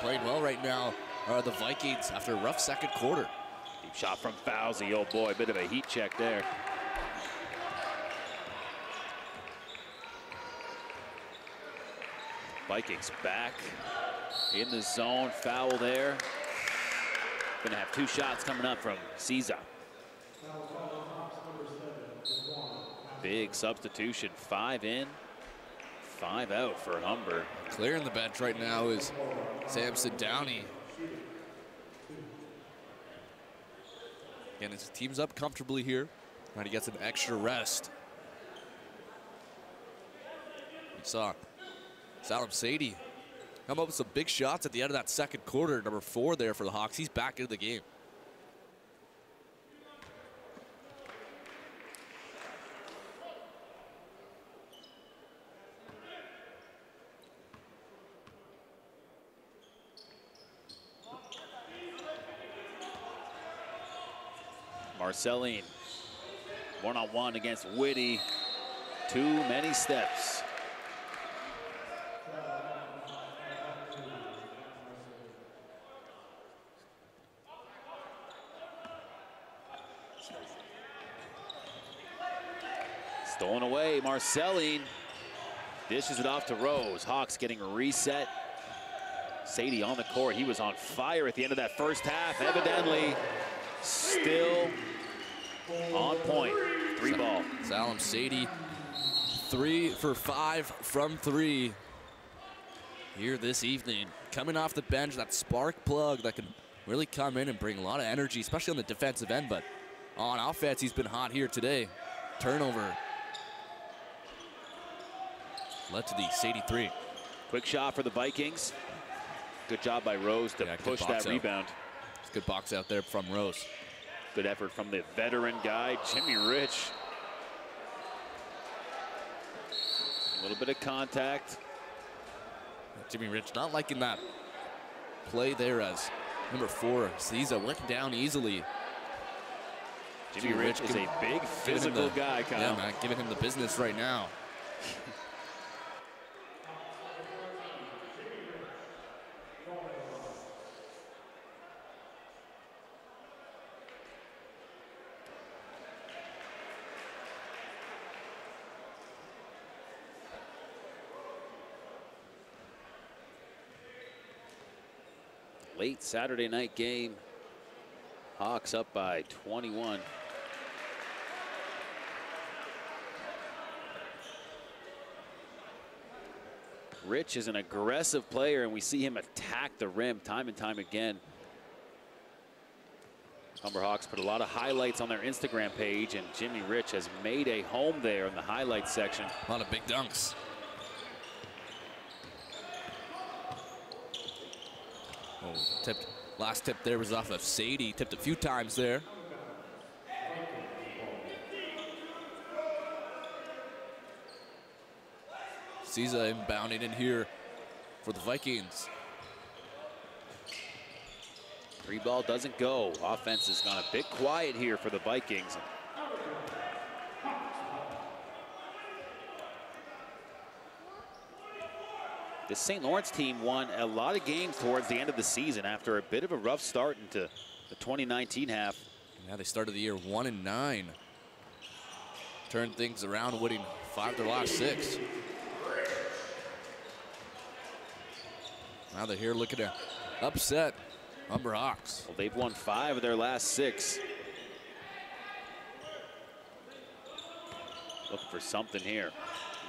Playing well right now are the Vikings after a rough second quarter. Deep shot from Fauzi. Oh boy, a bit of a heat check there. Vikings back in the zone. Foul there. Gonna have 2 shots coming up from Ciza. Big substitution. 5 in, 5 out for Humber. Clearing the bench right now is Samson Downey. Again, his team's up comfortably here. Trying to get some extra rest. We saw Salim Sadie come up with some big shots at the end of that second quarter. Number 4 there for the Hawks. He's back into the game. Marceline, one-on-one against Whitty. Too many steps. Stolen away, Marceline dishes it off to Rose. Hawks getting reset. Sadie on the court. He was on fire at the end of that first half. Evidently still on point. 3 ball. Salim Sadie, 3 for 5 from 3 here this evening. Coming off the bench, that spark plug that can really come in and bring a lot of energy, especially on the defensive end. But on offense, he's been hot here today. Turnover led to the Sadie 3. Quick shot for the Vikings. Good job by Rose to push that rebound. It's a good box out there from Rose. Good effort from the veteran guy, Jimmy Rich. A little bit of contact. Jimmy Rich not liking that play there as number 4, Ciza, went down easily. Jimmy Rich is a big physical guy, Kyle. Yeah, man, giving him the business right now. Late Saturday night game. Hawks up by 21. Rich is an aggressive player, and we see him attack the rim time and time again. Humber Hawks put a lot of highlights on their Instagram page, and Jimmy Rich has made a home there in the highlights section. A lot of big dunks. Oh, tipped. Last tip there was off of Sadie. Tipped a few times there. Ciza inbounding in here for the Vikings. 3 ball doesn't go. Offense has gone a bit quiet here for the Vikings. The St. Lawrence team won a lot of games towards the end of the season after a bit of a rough start into the 2019 half. Yeah, they started the year 1-9. Turned things around, winning 5 of their last 6. Now they're here looking to upset Humber Hawks. Well, they've won 5 of their last 6. Looking for something here.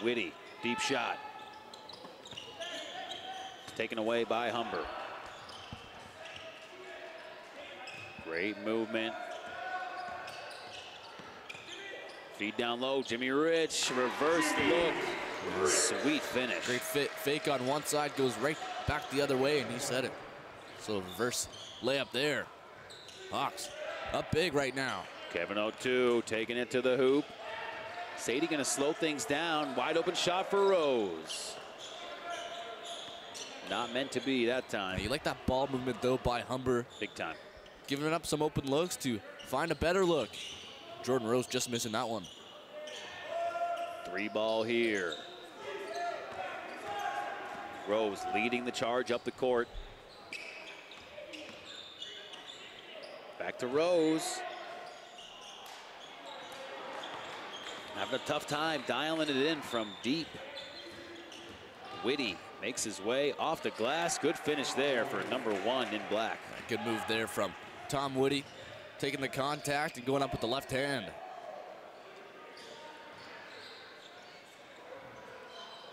Whitty, deep shot. Taken away by Humber. Great movement. Feed down low, Jimmy Rich, reverse look. Sweet finish. Great fake on one side, goes right back the other way, and he said it. So reverse layup there. Hawks up big right now. Kevin O'Toole taking it to the hoop. Sadie going to slow things down. Wide open shot for Rose. Not meant to be that time. You like that ball movement, though, by Humber. Big time. Giving up some open looks to find a better look. Jordan Rose just missing that one. 3-ball here. Rose leading the charge up the court. Back to Rose. Having a tough time dialing it in from deep. Whitty makes his way off the glass. Good finish there for number 1 in black. Good move there from Tom Whitty, taking the contact and going up with the left hand.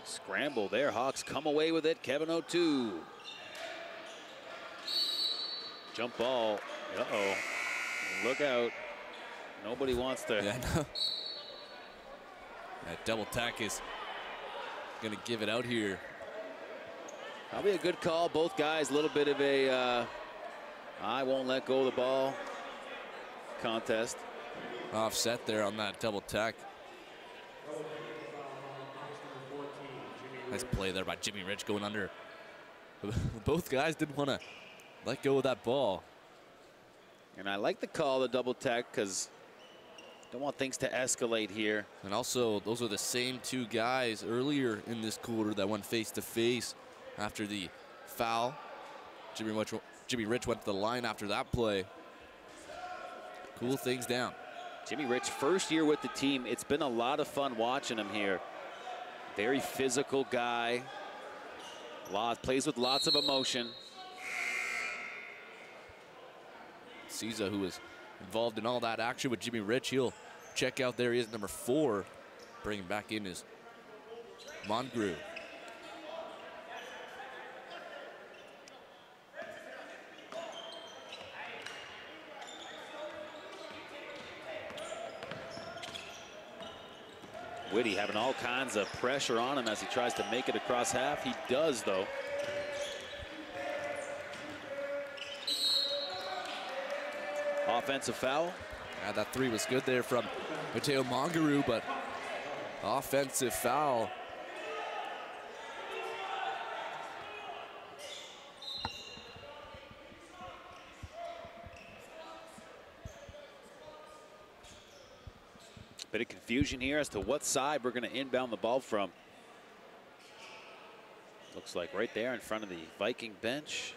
Scramble there. Hawks come away with it. Kevin O'Toole. Jump ball. Uh-oh. Look out. Nobody wants to. Yeah, no. That double tack is going to give it out here. Probably a good call. Both guys a little bit of a I won't let go of the ball contest. Offset there on that double tack. Nice play there by Jimmy Rich going under. Both guys didn't want to let go of that ball. And I like the call, the double tack, because don't want things to escalate here. And also, those are the same 2 guys earlier in this quarter that went face-to-face after the foul. Jimmy Rich went to the line after that play. Cool things down. Jimmy Rich, first year with the team. It's been a lot of fun watching him here. Very physical guy. Plays with lots of emotion. Cesar, who was involved in all that action with Jimmy Rich, he'll check out. There he is, number 4. Bringing back in his Mongrue. Whitty having all kinds of pressure on him as he tries to make it across half. He does, though. Offensive foul. Yeah, that 3 was good there from Mateo Mongaroo, but offensive foul. Bit of confusion here as to what side we're going to inbound the ball from. Looks like right there in front of the Viking bench.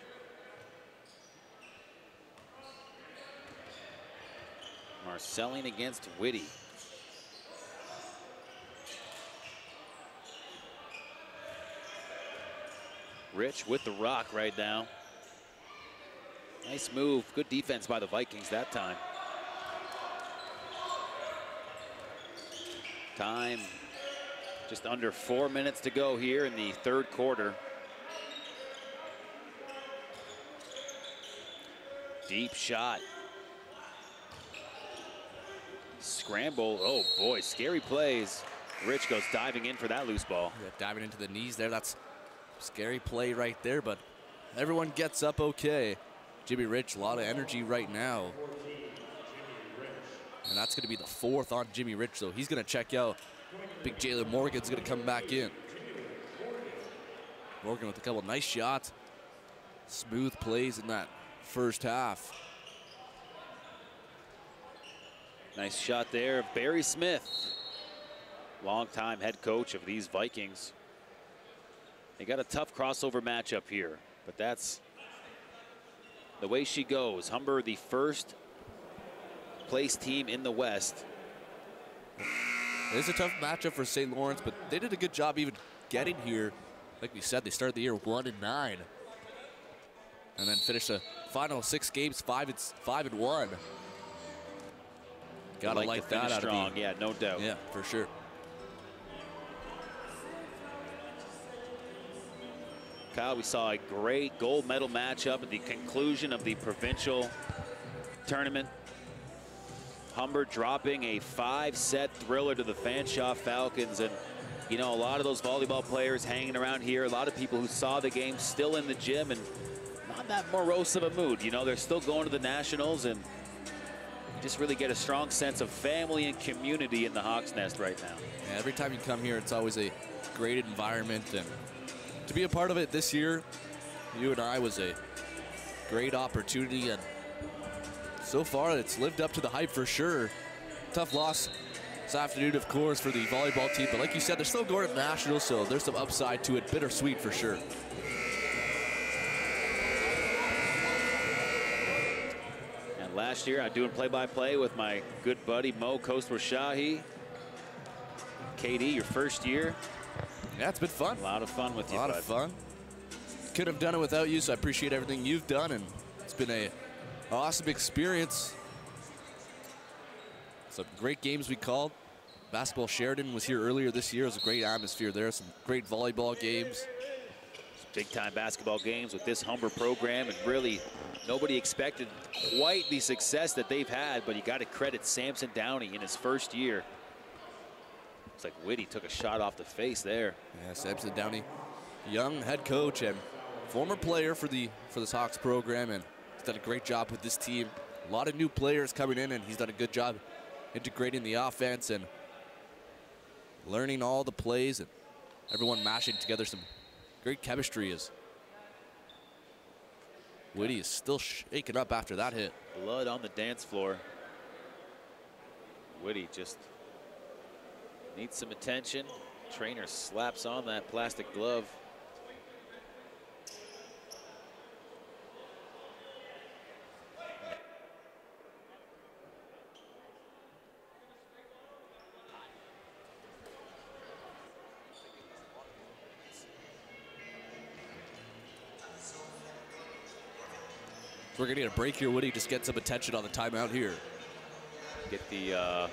Marcelling against Whitty. Rich with the rock right now. Nice move. Good defense by the Vikings that time. Time just under 4 minutes to go here in the 3rd quarter. Deep shot. Scramble. Oh boy, scary plays. Rich goes diving in for that loose ball. Yeah, diving into the knees there. That's a scary play right there, but everyone gets up okay. Jimmy Rich, a lot of energy right now. And that's going to be the 4th on Jimmy Rich, so he's going to check out. Big Jalen Morgan's going to come back in. Morgan with a couple nice shots. Smooth plays in that first half. Nice shot there. Barry Smith, longtime head coach of these Vikings. They got a tough crossover matchup here, but that's the way she goes. Humber, the first place team in the West. It is a tough matchup for St. Lawrence, but they did a good job even getting here. Like we said, they started the year 1-9, and then finished the final 6 games 5-1. Gotta like that out strong. of the, yeah, no doubt. Yeah, for sure. Kyle, we saw a great gold medal matchup at the conclusion of the provincial tournament. Humber dropping a 5-set thriller to the Fanshawe Falcons. And, you know, a lot of those volleyball players hanging around here, a lot of people who saw the game still in the gym and not that morose of a mood. You know, they're still going to the Nationals, and just really get a strong sense of family and community in the Hawks Nest right now. Yeah, every time you come here, it's always a great environment, and to be a part of it this year, you and I, was a great opportunity, and so far it's lived up to the hype for sure. Tough loss this afternoon, of course, for the volleyball team, but like you said, they're still going to nationals, so there's some upside to it. Bittersweet for sure. And last year, I'm doing play-by-play with my good buddy Mo Kostwar-Shahi. KD, your first year. Yeah, it's been fun. A lot of fun with you, A lot of fun. Couldn't have done it without you, so I appreciate everything you've done, and it's been an awesome experience. Some great games we called. Basketball Sheridan was here earlier this year. It was a great atmosphere there. Some great volleyball games. Big-time basketball games with this Humber program, and really nobody expected quite the success that they've had, but you got to credit Samson Downey in his first year. It's like Whitty took a shot off the face there. Yeah, Samson Downey, young head coach and former player for this Hawks program, and he's done a great job with this team. A lot of new players coming in, and he's done a good job integrating the offense and learning all the plays, and everyone mashing together. Some great chemistry as Whitty is still shaken up after that hit. Blood on the dance floor. Whitty just needs some attention. Trainer slaps on that plastic glove. We're gonna get a break here. Whitty just get some attention on the timeout here. Get the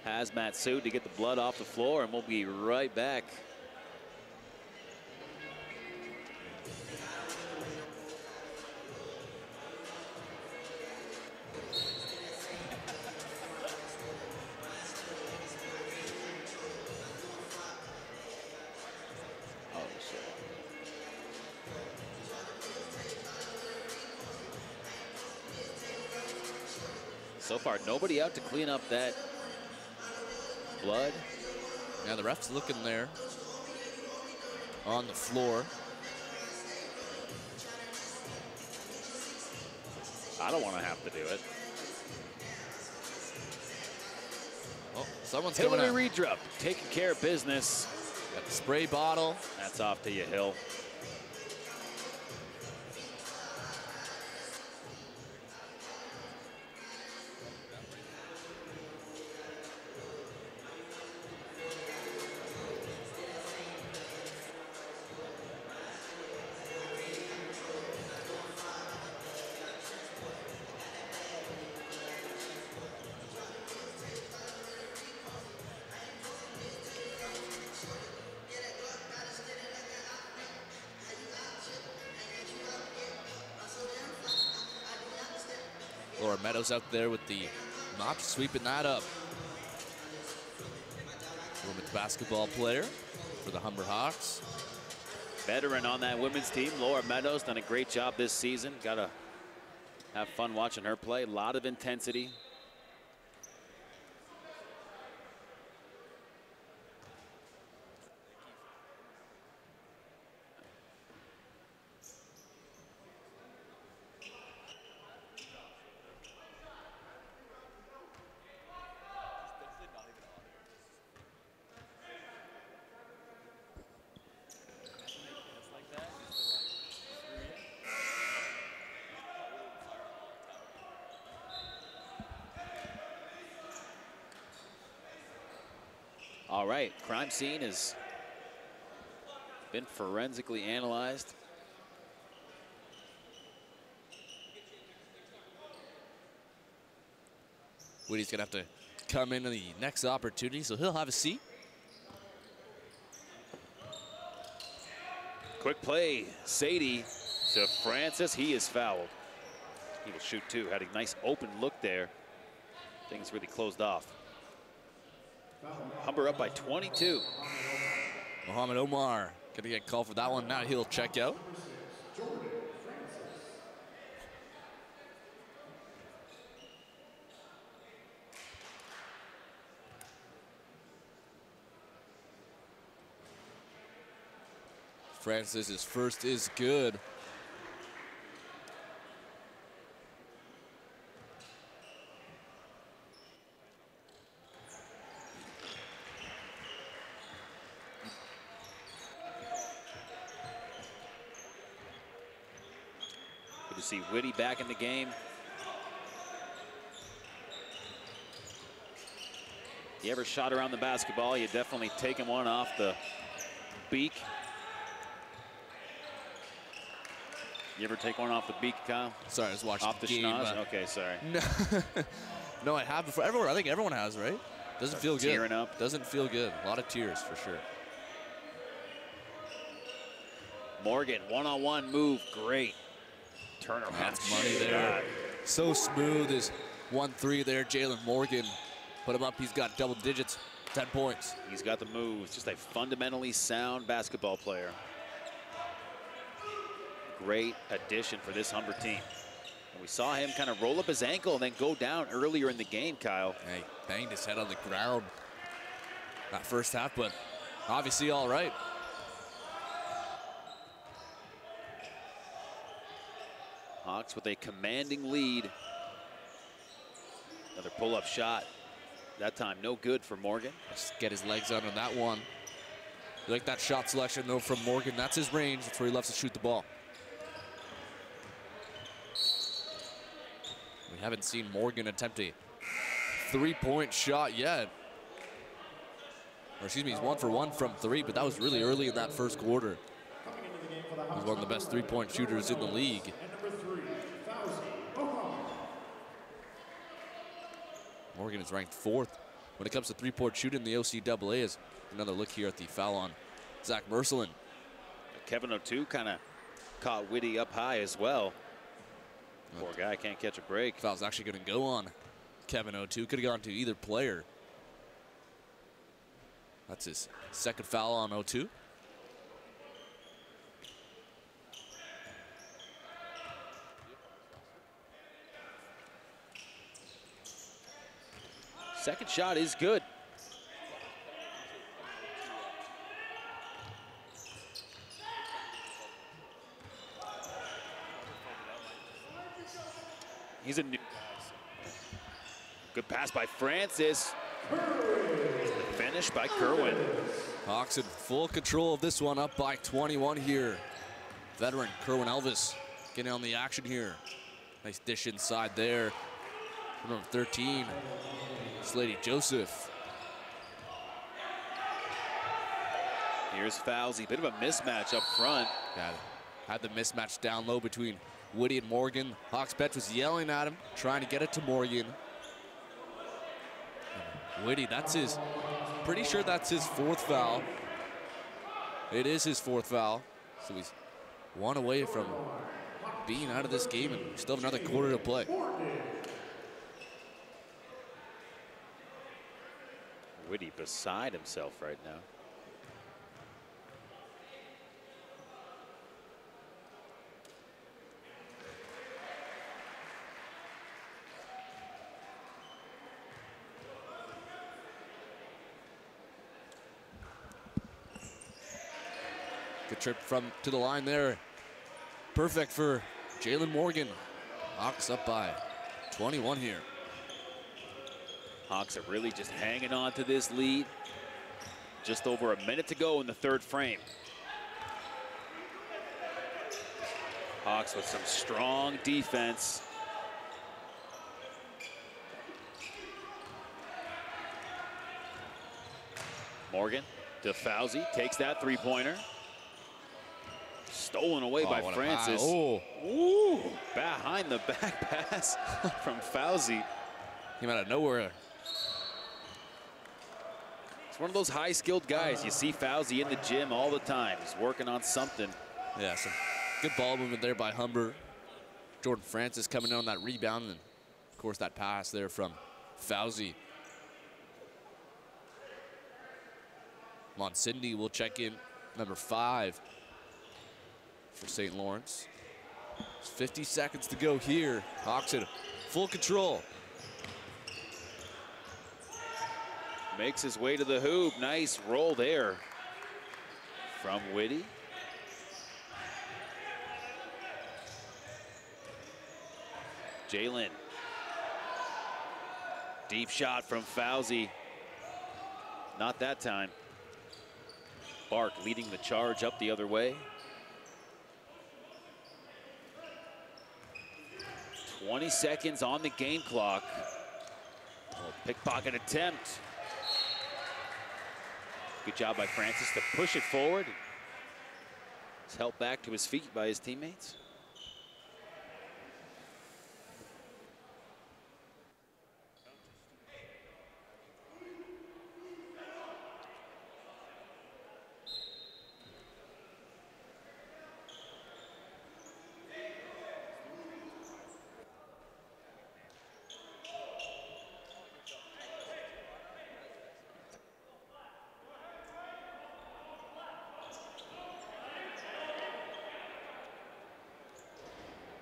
hazmat suit to get the blood off the floor, and we'll be right back. So far, nobody out to clean up that blood. Yeah, the ref's looking there on the floor. I don't want to have to do it. Oh, someone's coming Hillary out. Redrup taking care of business. Got the spray bottle. That's off to you, Hill. Laura Meadows out there with the mop, sweeping that up. Women's basketball player for the Humber Hawks. Veteran on that women's team, Laura Meadows, done a great job this season. Gotta have fun watching her play. A lot of intensity. All right, crime scene has been forensically analyzed. Whitty's gonna have to come into the next opportunity, so he'll have a seat. Quick play, Sadie to Francis. He is fouled. He will shoot two. Had a nice open look there. Things really closed off. Humber up by 22. Muhammad Omar gonna get called for that one. Now he'll check out. Francis' first is good. Good to see Whitty back in the game. You ever shot around the basketball, you definitely taken one off the beak. You ever take one off the beak, Kyle? Sorry, I was watching off the game. schnoz? Okay, sorry. No, no, I have before. I think everyone has, right? Doesn't feel good. Tearing up. Doesn't feel good. A lot of tears for sure. Morgan, one-on-one move, great. Turnaround. That's money there. So smooth is 1-3 there. Jalen Morgan put him up. He's got double digits, 10 points. He's got the moves. Just a fundamentally sound basketball player. Great addition for this Humber team. And we saw him kind of roll up his ankle and then go down earlier in the game, Kyle. Hey, banged his head on the ground that first half, but obviously all right. Hawks with a commanding lead. Another pull-up shot. That time no good for Morgan. Just get his legs under that one. You like that shot selection though from Morgan. That's his range. That's where he loves to shoot the ball. We haven't seen Morgan attempt a three-point shot yet. Or excuse me, he's 1 for 1 from 3, but that was really early in that first quarter. He's one of the best three-point shooters in the league. Morgan is ranked 4th when it comes to three-point shooting in the OCAA. Is another look here at the foul on Zach Mercelin. Kevin O'Toole kind of caught Whitty up high as well. Poor guy can't catch a break. Foul's actually going to go on Kevin O'Toole. Could have gone to either player. That's his second foul on O'Toole. Second shot is good. He's a new. Good pass by Francis. Finish by Kerwin. Hawks in full control of this one, up by 21 here. Veteran Kerwin Elvis getting on the action here. Nice dish inside there. Number 13, Slady Joseph. Here's Fauzi, bit of a mismatch up front. Got it. Had the mismatch down low between Whitty and Morgan. Hawks bench was yelling at him, trying to get it to Morgan. Whitty, that's his, pretty sure that's his 4th foul. It is his 4th foul. So he's 1 away from being out of this game, and we still have another quarter to play. Whitty beside himself right now. Good trip to the line there. Perfect for Jalen Morgan. Hawks up by 21 here. Hawks are really just hanging on to this lead. Just over a minute to go in the 3rd frame. Hawks with some strong defense. Morgan to Fauzi, takes that three-pointer. Stolen away by Francis. Oh. Ooh, behind the back pass from Fauzi. Came out of nowhere. It's one of those high-skilled guys. You see Fauzi in the gym all the time. He's working on something. Yeah, some good ball movement there by Humber. Jordan Francis coming in on that rebound, and of course that pass there from Fauzi. Moncindy will check in, number 5 for St. Lawrence. There's 50 seconds to go here. Hawks in full control. Makes his way to the hoop. Nice roll there from Whitty. Jalen. Deep shot from Fauzi. Not that time. Bark leading the charge up the other way. 20 seconds on the game clock. A pickpocket attempt. Good job by Francis to push it forward. He's helped back to his feet by his teammates.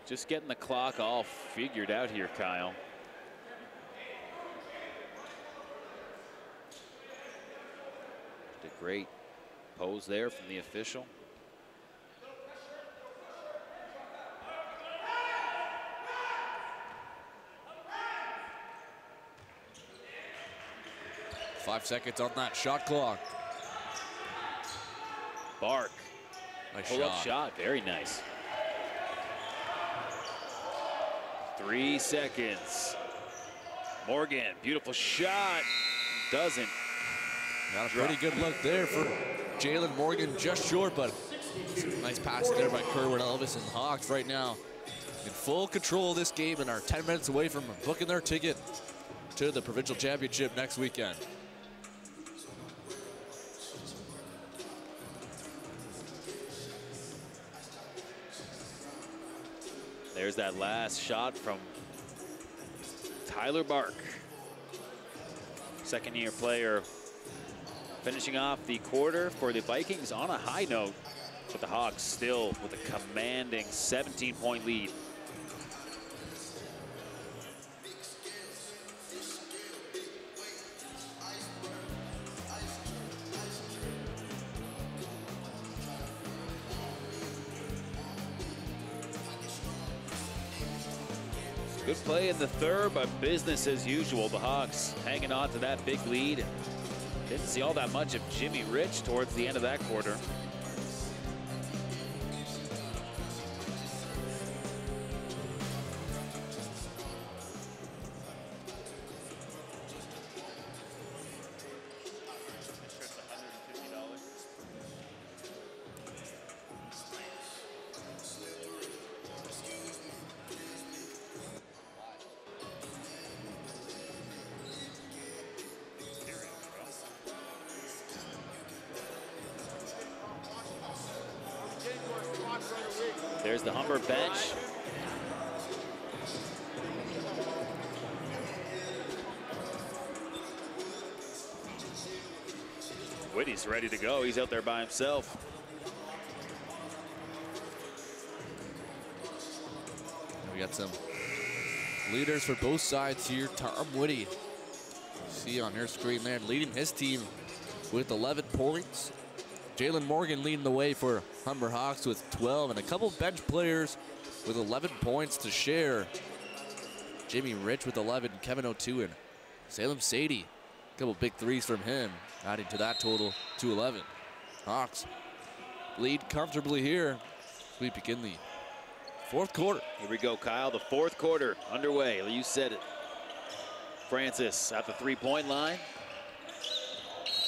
Just getting the clock all figured out here, Kyle. Did a great pose there from the official. Five seconds on that shot clock. Bark. Nice Pull-up shot, very nice. 3 seconds. Morgan, beautiful shot. Doesn't. Got a pretty good look there for Jalen Morgan, just short, but nice pass there by Kerwin Elvis, and Hawks right now in full control of this game and are 10 minutes away from booking their ticket to the provincial championship next weekend. There's that last shot from Tyler Bark. Second-year player finishing off the quarter for the Vikings on a high note, but the Hawks still with a commanding 17-point lead. Good play in the third, but business as usual. The Hawks hanging on to that big lead. Didn't see all that much of Jimmy Rich towards the end of that quarter. There's the Humber bench. Whitty's ready to go. He's out there by himself. We got some leaders for both sides here. Tom Whitty, see on your screen there, leading his team with 11 points. Jalen Morgan leading the way for Humber Hawks with 12, and a couple bench players with 11 points to share. Jimmy Rich with 11, Kevin O'Toole, and Salem Sadie. A couple big threes from him, adding to that total to 11. Hawks lead comfortably here as we begin the fourth quarter. Here we go, Kyle. The fourth quarter underway. You said it. Francis at the three-point line.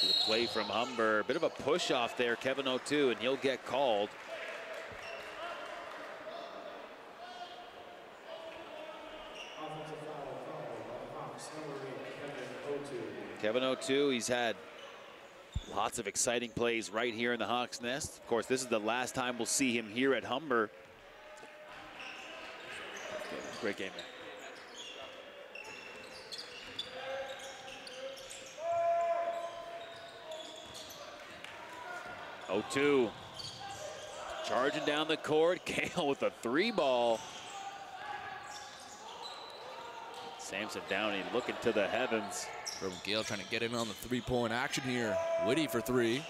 The play from Humber, a bit of a push off there, Kevin O'Toole, and he'll get called. Kevin O'Toole, he's had lots of exciting plays right here in the Hawks nest. Of course, this is the last time we'll see him here at Humber. Great game there. O'Toole charging down the court. Gale with a three ball. Samson Downey looking to the heavens. From Gale trying to get in on the three-point action here. Whitty for three.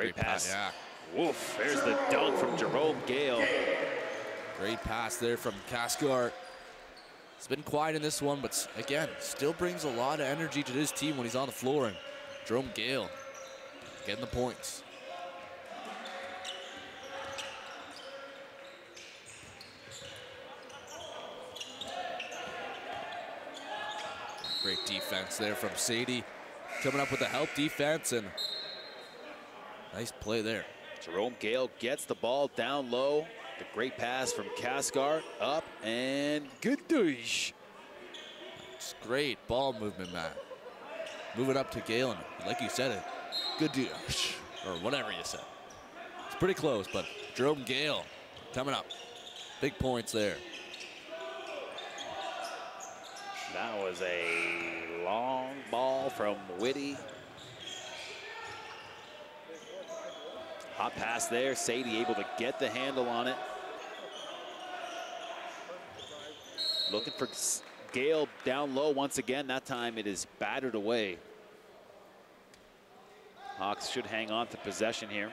Great pass. Yeah. Woof, there's the dunk from Jerome Gale. Great pass there from Cascar. He's been quiet in this one, but again, still brings a lot of energy to this team when he's on the floor. And Jerome Gale getting the points. Great defense there from Sadie. Coming up with a help defense, and nice play there. Jerome Gale gets the ball down low. The great pass from Cascar, up and good dish. It's great ball movement, Matt. Move it up to Gale, and like you said it, good dish, or whatever you said. It's pretty close, but Jerome Gale coming up. Big points there. That was a long ball from Whitty. Hot pass there. Sadie able to get the handle on it. Looking for Gale down low once again. That time it is battered away. Hawks should hang on to possession here.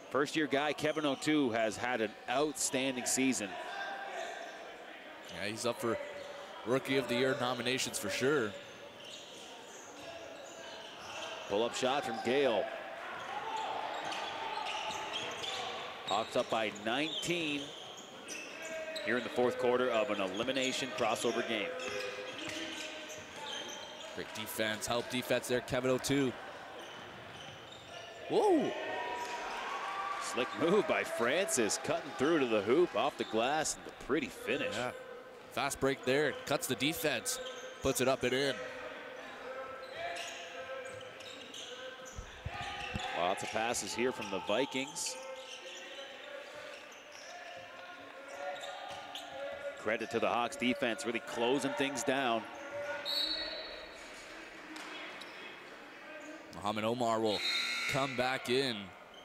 First-year guy Kevin O'Toole has had an outstanding season. Yeah, he's up for Rookie of the Year nominations for sure. Pull-up shot from Gale. Hawks up by 19 here in the fourth quarter of an elimination crossover game. Great defense, help defense there, Kevin O'Toole. Whoa! Slick move by Francis, cutting through to the hoop, off the glass, and the pretty finish. Yeah. Fast break there, cuts the defense, puts it up and in. Lots of passes here from the Vikings. Credit to the Hawks defense, really closing things down. Muhammad Omar will come back in.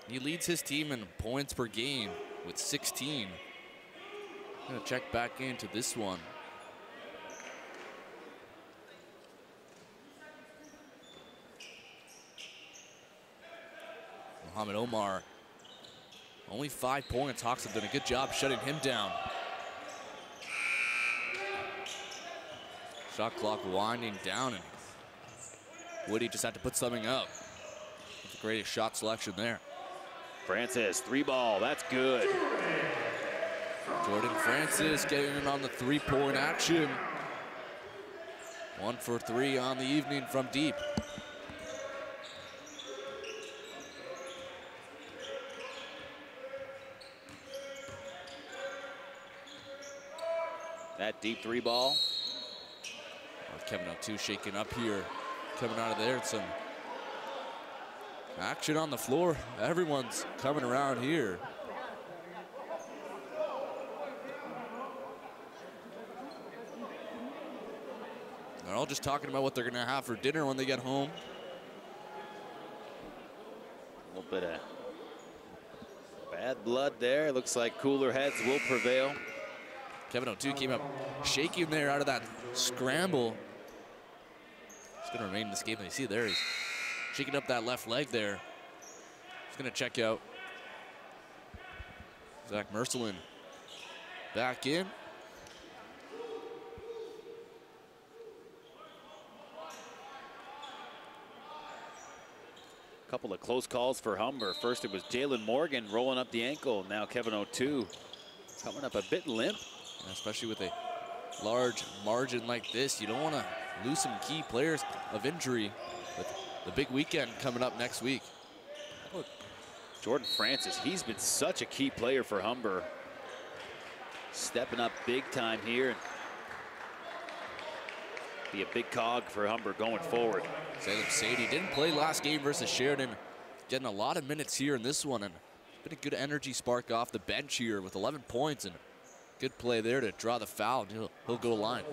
He leads his team in points per game with 16. Gonna check back into this one. Muhammad Omar, only 5 points. Hawks have done a good job shutting him down. Shot clock winding down, and Woody just had to put something up. The greatest shot selection there. Francis, 3-ball, that's good. Jordan Francis getting in on the 3-point action. 1 for 3 on the evening from deep. That deep 3-ball. Kevin O'Toole shaking up here, coming out of there. It's some action on the floor. Everyone's coming around here. They're all just talking about what they're gonna have for dinner when they get home. A little bit of bad blood there. Looks like cooler heads will prevail. Kevin O'Toole came up shaking there out of that scramble. He's gonna remain in this game. You see there, he's shaking up that left leg there. He's gonna check out. Zach Mercelin back in. Couple of close calls for Humber. First it was Jalen Morgan rolling up the ankle. Now Kevin O'Toole coming up a bit limp. Especially with a large margin like this, you don't want to lose some key players of injury with the big weekend coming up next week. Look, Jordan Francis, he's been such a key player for Humber. Stepping up big time here. Be a big cog for Humber going forward. Salem Sadie didn't play last game versus Sheridan. Getting a lot of minutes here in this one, and been a good energy spark off the bench here with 11 points, and good play there to draw the foul, and he'll go line.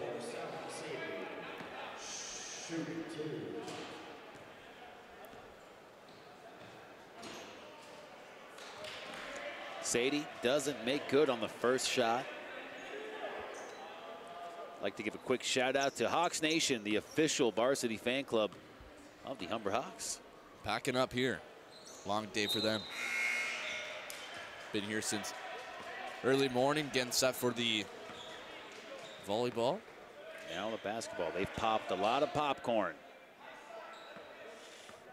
Sadie doesn't make good on the first shot. like to give a quick shout out to Hawks Nation, the official varsity fan club of the Humber Hawks. Packing up here. Long day for them. Been here since early morning, getting set for the volleyball. Now the basketball. They've popped a lot of popcorn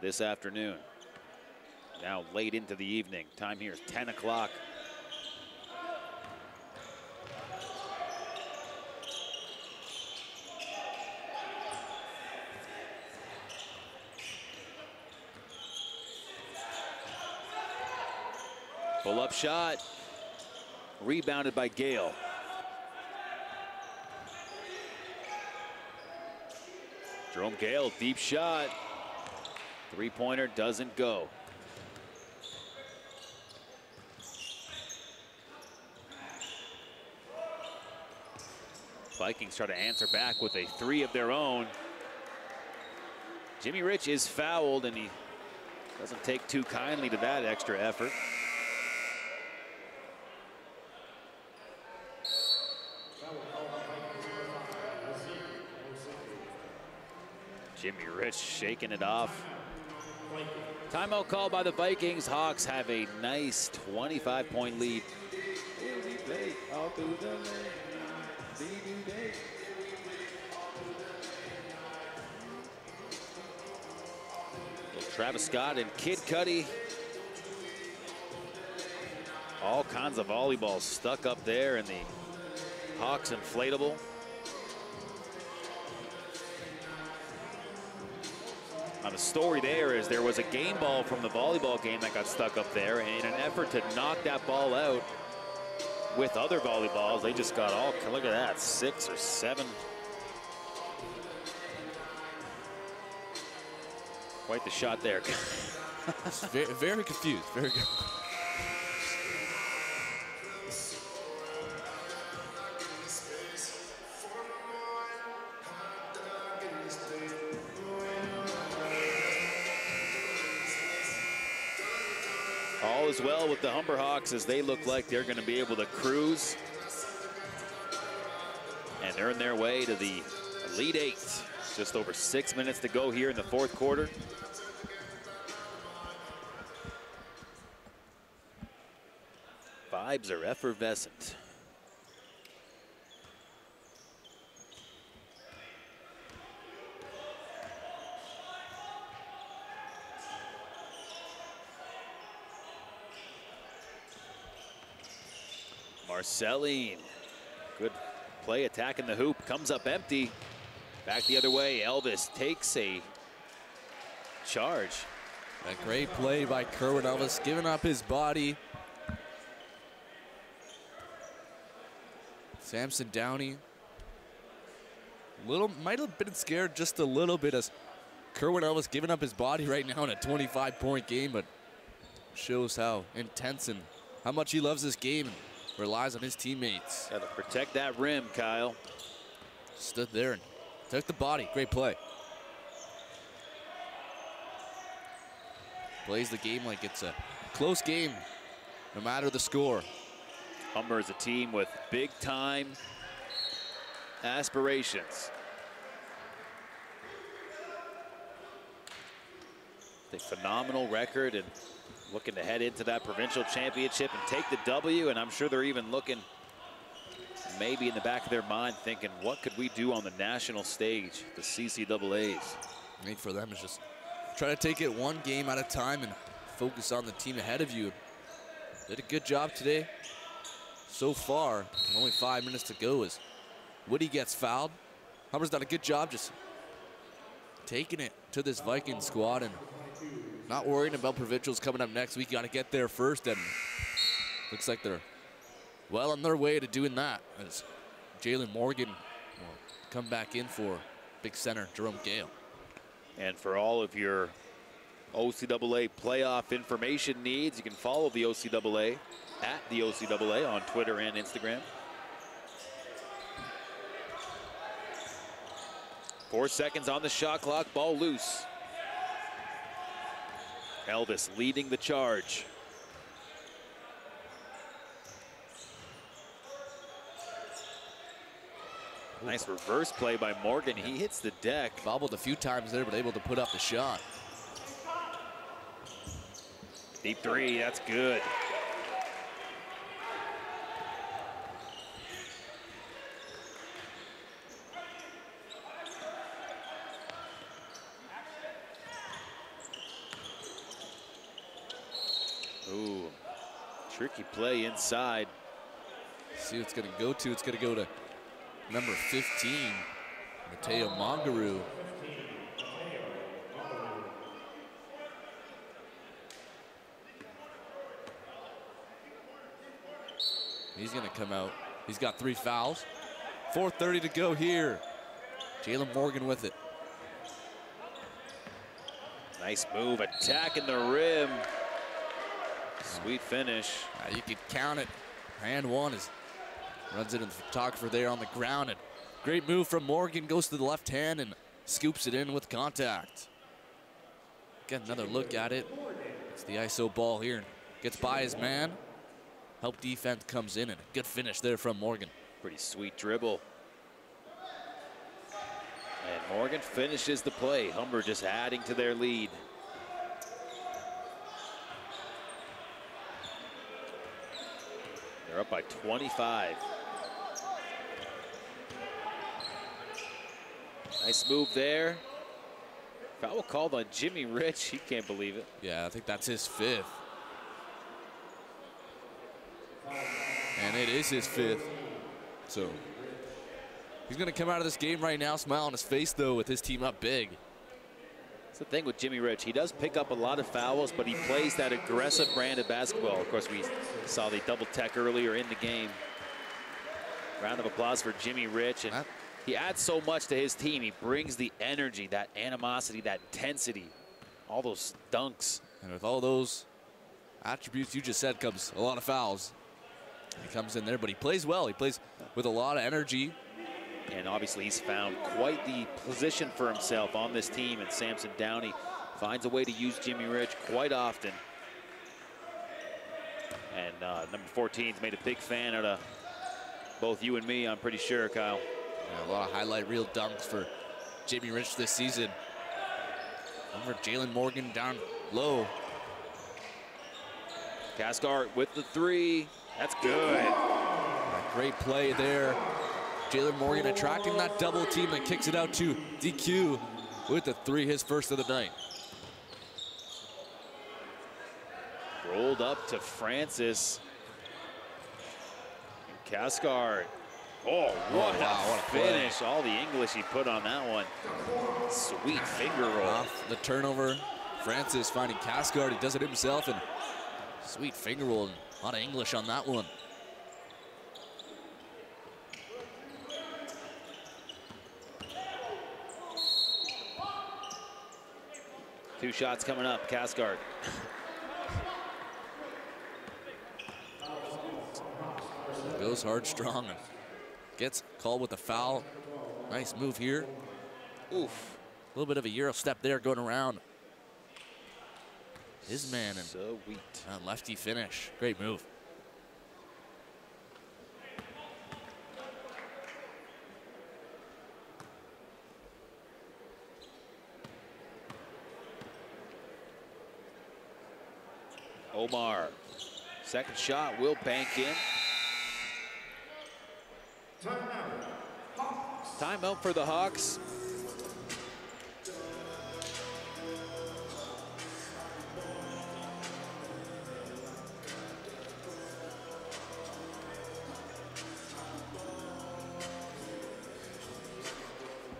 this afternoon. Now late into the evening. Time here is 10 o'clock. Pull-up shot. Rebounded by Gale. Jerome Gale, deep shot. Three-pointer doesn't go. Vikings try to answer back with a three of their own. Jimmy Rich is fouled, and he doesn't take too kindly to that extra effort. Jimmy Rich shaking it off. Timeout called by the Vikings. Hawks have a nice 25-point lead. Travis Scott and Kid Cudi. All kinds of volleyballs stuck up there in the Hawks inflatable. Now the story there is there was a game ball from the volleyball game that got stuck up there, and in an effort to knock that ball out with other volleyballs, they just got all, look at that, 6 or 7. Quite the shot there. very, very confused, very good. All is well with the Humber Hawks as they look like they're going to be able to cruise and earn their way to the Elite Eight. Just over 6 minutes to go here in the fourth quarter. Vibes are effervescent. Marceline, good play attacking the hoop, comes up empty. Back the other way, Elvis takes a charge. A great play by Kerwin Elvis, giving up his body. Samson Downey, might have been scared just a little bit as Kerwin Elvis giving up his body right now in a 25-point game, but shows how intense and how much he loves this game and relies on his teammates. Got to protect that rim, Kyle. Stood there and took the body. Great play. Plays the game like it's a close game, no matter the score. Humber is a team with big-time aspirations. A phenomenal record and looking to head into that provincial championship and take the W, and I'm sure they're even looking maybe in the back of their mind thinking, what could we do on the national stage, the CCAAs? I think for them is just try to take it one game at a time and focus on the team ahead of you. Did a good job today. So far, only 5 minutes to go as Woody gets fouled. Humber's done a good job just taking it to this Viking squad and not worrying about provincials coming up next week. Got to get there first, and looks like they're well on their way to doing that as Jalen Morgan will come back in for big center Jerome Gale. And for all of your OCAA playoff information needs, you can follow the OCAA at the OCAA on Twitter and Instagram. 4 seconds on the shot clock, ball loose. Elvis leading the charge. Nice reverse play by Morgan. He hits the deck. Bobbled a few times there, but able to put up the shot. Deep three, that's good. Ooh, tricky play inside. See what it's going to go to. It's going to go to number 15, Mateo Mongaroo. He's going to come out. He's got 3 fouls. 4:30 to go here. Jalen Morgan with it. Nice move, attacking the rim. Sweet finish. You can count it. Hand one is runs it in the photographer there on the ground. And great move from Morgan. Goes to the left hand and scoops it in with contact. Get another look at it. It's the ISO ball here. Gets by his man. Help defense comes in, and a good finish there from Morgan. Pretty sweet dribble. And Morgan finishes the play. Humber just adding to their lead. They're up by 25. Nice move there. Foul called on Jimmy Rich. He can't believe it. Yeah, I think that's his 5th. And it is his 5th. So he's going to come out of this game right now, smile on his face, though, with his team up big. That's the thing with Jimmy Rich. He does pick up a lot of fouls, but he plays that aggressive brand of basketball. Of course, we saw the double tech earlier in the game. Round of applause for Jimmy Rich. And he adds so much to his team. He brings the energy, that animosity, that intensity, all those dunks. And with all those attributes you just said comes a lot of fouls. He comes in there, but he plays well. He plays with a lot of energy. And obviously he's found quite the position for himself on this team, and Samson Downey finds a way to use Jimmy Rich quite often. And number 14's made a big fan out of both you and me, I'm pretty sure, Kyle. Yeah, a lot of highlight reel dunks for Jimmy Rich this season. Over Jalen Morgan down low. Cascart with the 3. That's good. Great play there. Jalen Morgan attracting that double team that kicks it out to DQ with the 3, his first of the night. Rolled up to Francis. And Cascart. Oh, what a finish. All the English he put on that one. Sweet finger roll. Off the turnover. Francis finding Cascart. He does it himself, and sweet finger roll. And a lot of English on that one. Two shots coming up, Cascart. Goes hard strong and gets called with a foul. Nice move here. Oof. A little bit of a Euro step there going around his man, and sweet. Lefty finish. Great move. Omar, second shot will bank in. Timeout for the Hawks.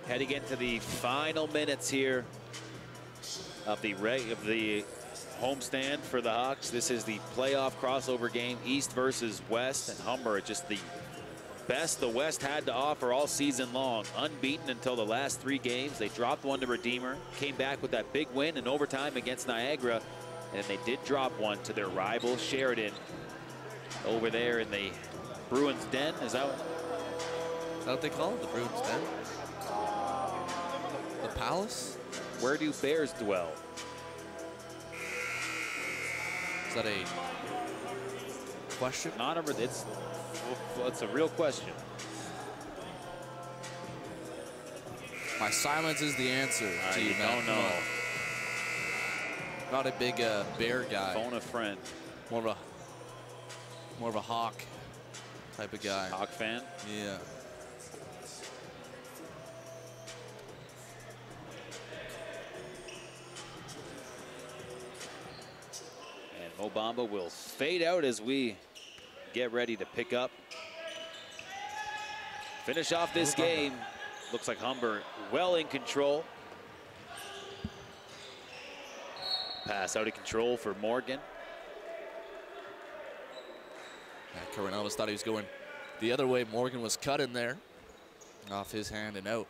Heading into the final minutes here of the homestand for the Hawks. This is the playoff crossover game, East versus West, and Humber just the best the West had to offer all season long. Unbeaten until the last 3 games. They dropped one to Redeemer, came back with that big win in overtime against Niagara, and they did drop one to their rival Sheridan over there in the Bruins Den. Is that what they call it? The Bruins Den? The Palace? Where do Bears dwell? Is that a question? It's a real question. My silence is the answer. You don't know. Not a big bear guy. Phone a friend. More of a Hawk type of guy. Hawk fan? Yeah. And Mobamba will fade out as we get ready to pick up. Finish off this game. Looks like Humber well in control. Pass out of control for Morgan. Kerwin Elvis thought he was going the other way. Morgan was cut in there. Off his hand and out.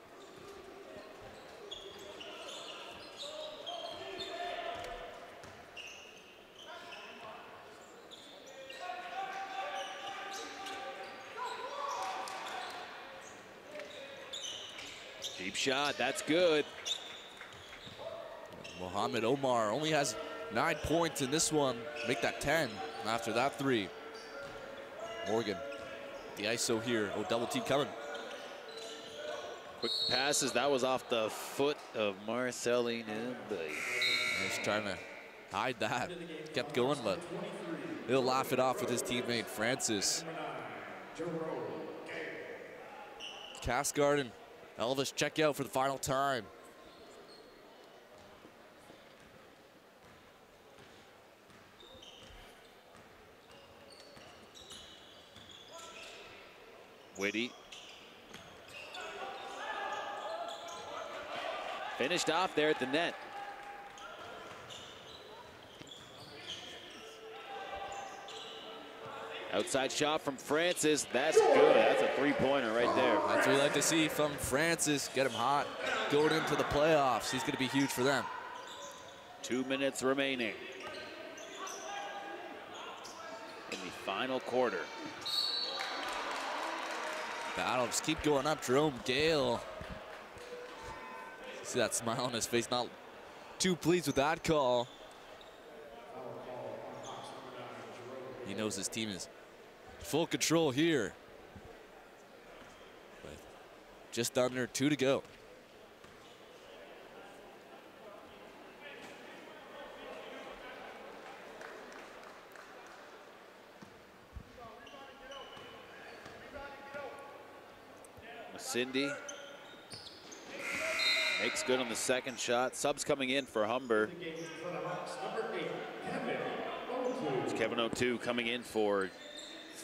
Deep shot, that's good. Mohamed Omar only has 9 points in this one. Make that 10 after that 3. Morgan, the ISO here. Oh, double team coming. Quick passes, that was off the foot of Marceline. He's trying to hide that. Kept going, but he'll laugh it off with his teammate, Francis. Cascard and Elvis check out for the final time. Whitty. Finished off there at the net. Outside shot from Francis. That's good. That's a three-pointer right there. That's what we like to see from Francis. Get him hot going into the playoffs. He's going to be huge for them. 2 minutes remaining in the final quarter. Battle just keep going up. Jerome Gale. See that smile on his face. Not too pleased with that call. He knows his team is full control here. With just under 2 to go. Cindy makes good on the second shot. Subs coming in for Humber. It's Kevin O2 coming in for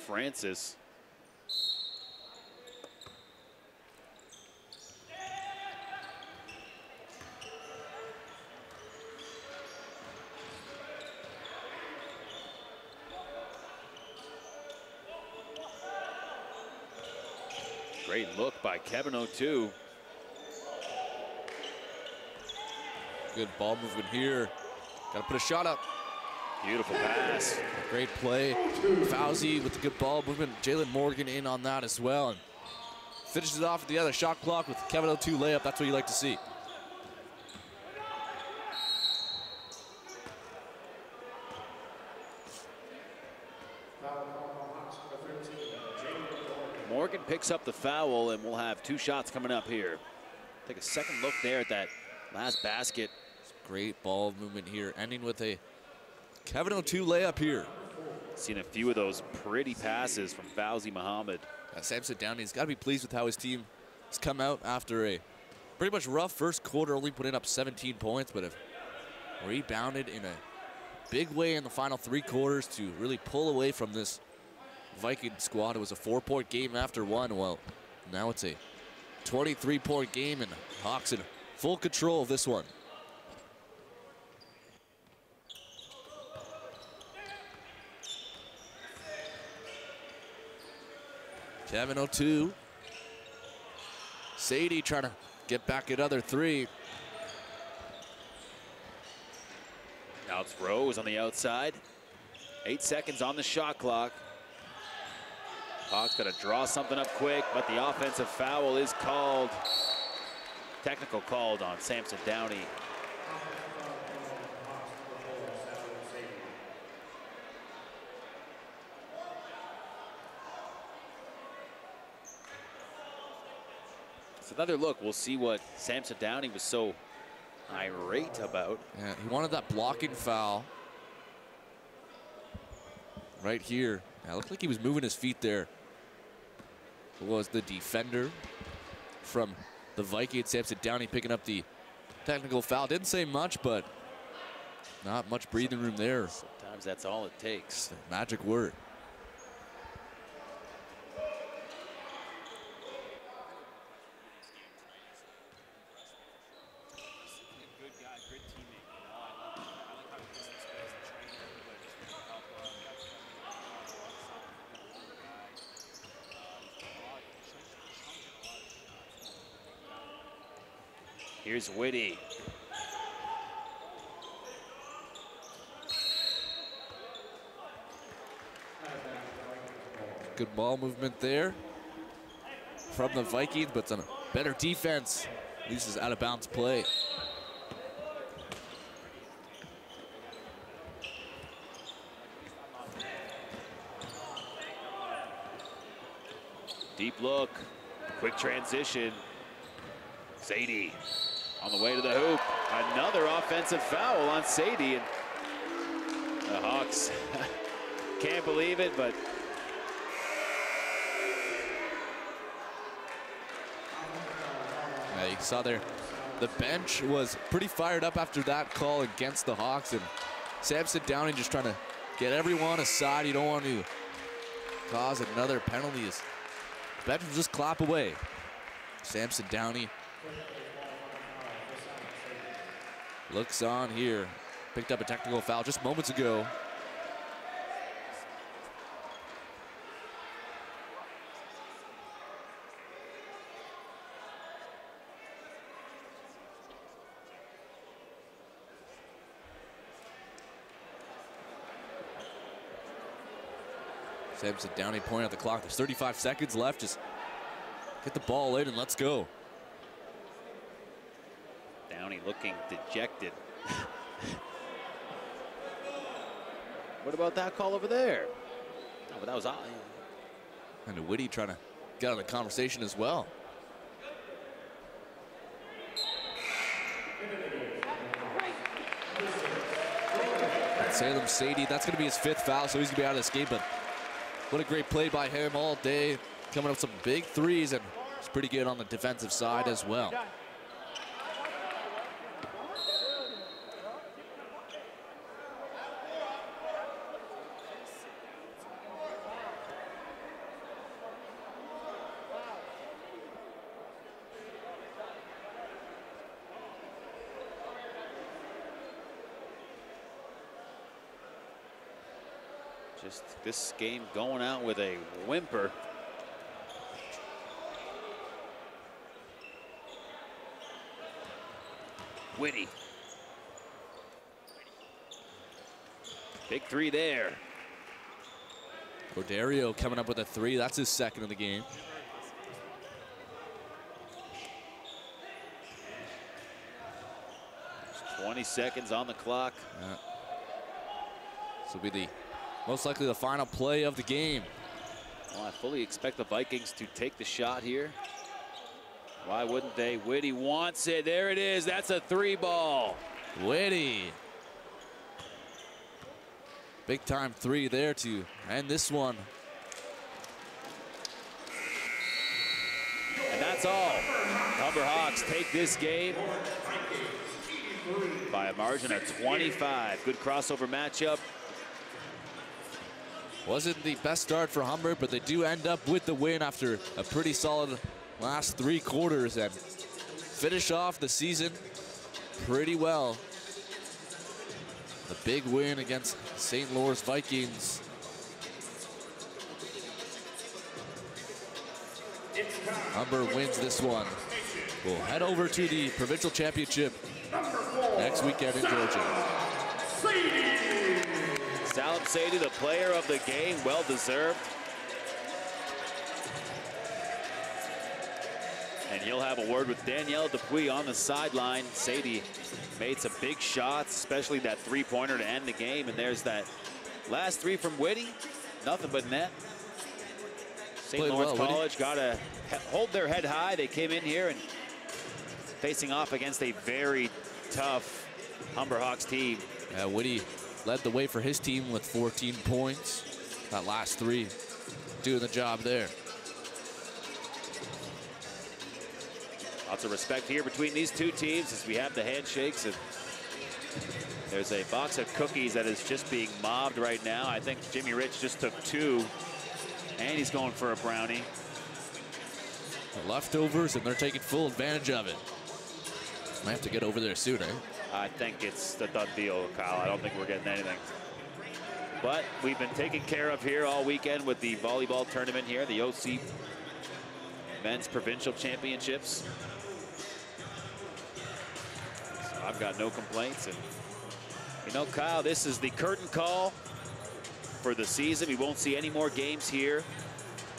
Francis. Great look by Kevin O2. Good ball movement here. Got to put a shot up. Beautiful pass. Great play. Fauzi with the good ball movement. Jalen Morgan in on that as well. And finishes it off at the other shot clock with Kevin O2 layup. That's what you like to see. Morgan picks up the foul, and we'll have 2 shots coming up here. Take a second look there at that last basket. Great ball movement here, ending with a Kevin O2 layup here. Seen a few of those pretty passes from Fauzi Muhammad. Samson Downey's got to be pleased with how his team has come out after a pretty much rough first quarter, only putting up 17 points, but have rebounded in a big way in the final 3 quarters to really pull away from this Viking squad. It was a 4-point game after 1. Well, now it's a 23-point game, and Hawks in full control of this one. Kevin O2. Sadie trying to get back another 3. Now it's Rose on the outside. 8 seconds on the shot clock. Hawks got to draw something up quick, but the offensive foul is called. Technical called on Samson Downey. It's another look. We'll see what Samson Downey was so irate about. Yeah, he wanted that blocking foul right here. Yeah, it looked like he was moving his feet there. It was the defender from the Vikings, Samson Downey, picking up the technical foul. Didn't say much, but not much breathing room there. Sometimes that's all it takes. Magic word. Here's Whitty. Good ball movement there from the Vikings, but some better defense. This is out of bounds play. Deep look, quick transition. Sadie on the way to the hoop. Another offensive foul on Sadie. And the Hawks can't believe it, but yeah, you saw there, the bench was pretty fired up after that call against the Hawks, and Samson Downey just trying to get everyone aside. You don't want to cause another penalty. The bench will just clap away. Samson Downey looks on here. Picked up a technical foul just moments ago. Samson Downey pointing at the clock. There's 35 seconds left. Just get the ball in and let's go. Downey looking dejected. What about that call over there? Oh, but that was odd. And Whitty trying to get on the conversation as well. And Salem Sadie, that's going to be his 5th foul, so he's going to be out of this game. But what a great play by him all day, coming up with some big threes, and he's pretty good on the defensive side as well. Just this game going out with a whimper. Whitty. Big three there. Corderio coming up with a 3. That's his 2nd of the game. There's 20 seconds on the clock. Yeah. This will be the most likely the final play of the game. Well, I fully expect the Vikings to take the shot here. Why wouldn't they? Whitty wants it. There it is. That's a 3 ball. Whitty. Big time 3 there to end this one. And that's all. Humber Hawks take this game by a margin of 25. Good crossover matchup. Wasn't the best start for Humber, but they do end up with the win after a pretty solid last 3 quarters and finish off the season pretty well. The big win against St. Louis Vikings. Humber wins this one. We'll head over to the provincial championship next weekend in Georgia. Salem Sadie, the player of the game, well deserved. And he'll have a word with Danielle Dupuis on the sideline. Sadie made some big shots, especially that 3-pointer to end the game. And there's that last 3 from Whitty. Nothing but net. St. Lawrence College got to hold their head high. They came in here and facing off against a very tough Humber Hawks team. Yeah, Woody led the way for his team with 14 points. That last three doing the job there. Lots of respect here between these two teams as we have the handshakes. And there's a box of cookies that is just being mobbed right now. I think Jimmy Rich just took 2, and he's going for a brownie. The leftovers, and they're taking full advantage of it. Might have to get over there soon, eh? I think it's the done deal, Kyle. I don't think we're getting anything. But we've been taken care of here all weekend with the volleyball tournament here, the OC Men's Provincial Championships. So I've got no complaints. And, you know, Kyle, this is the curtain call for the season. We won't see any more games here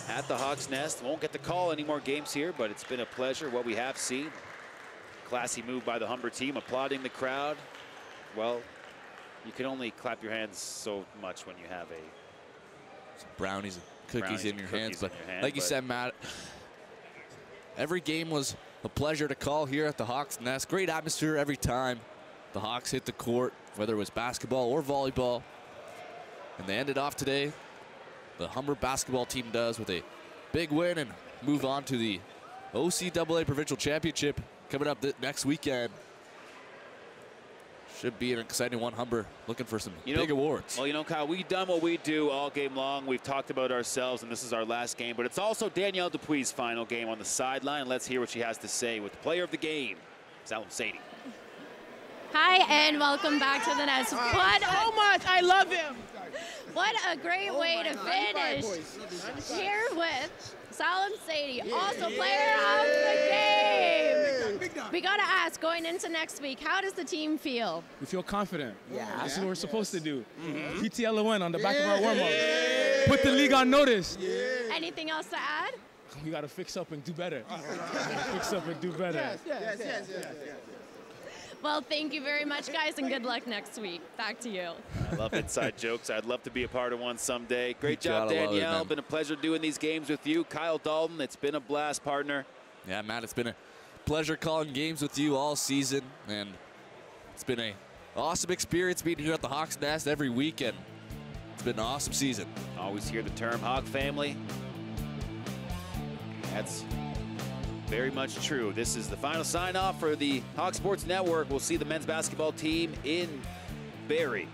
at the Hawks Nest. Won't get to call any more games here, but it's been a pleasure what we have seen. Classy move by the Humber team, applauding the crowd. Well, you can only clap your hands so much when you have some brownies and cookies in your hands. But like you said, Matt, every game was a pleasure to call here at the Hawks Nest. Great atmosphere every time the Hawks hit the court, whether it was basketball or volleyball. And they ended off today, the Humber basketball team does, with a big win and move on to the OCAA Provincial Championship coming up next weekend. Should be an exciting one. Humber looking for some big awards. Well, you know, Kyle, we've done what we do all game long. We've talked about ourselves, and this is our last game. But it's also Danielle Dupuy's final game on the sideline. Let's hear what she has to say with the player of the game, Salam Sadie. Hi, and welcome back to the Nest. So much. I love him. What a great way to finish here with Salam Sadie, also player of the game. We got to ask, going into next week, how does the team feel? We feel confident. This is what we're supposed to do. PTLON on the back of our warm-up. Put the league on notice. Anything else to add? We got to fix up and do better. Fix up and do better. Yes. Well, thank you very much, guys, and good luck next week. Back to you. I love inside jokes. I'd love to be a part of one someday. Great job, Danielle. Been a pleasure doing these games with you. Kyle Dalton, it's been a blast, partner. Yeah, Matt, it's been a pleasure calling games with you all season, and it's been an awesome experience being here at the Hawks Nest every weekend. It's been an awesome season. Always hear the term Hawk family. That's very much true. This is the final sign-off for the Hawk Sports Network. We'll see the men's basketball team in Barrie.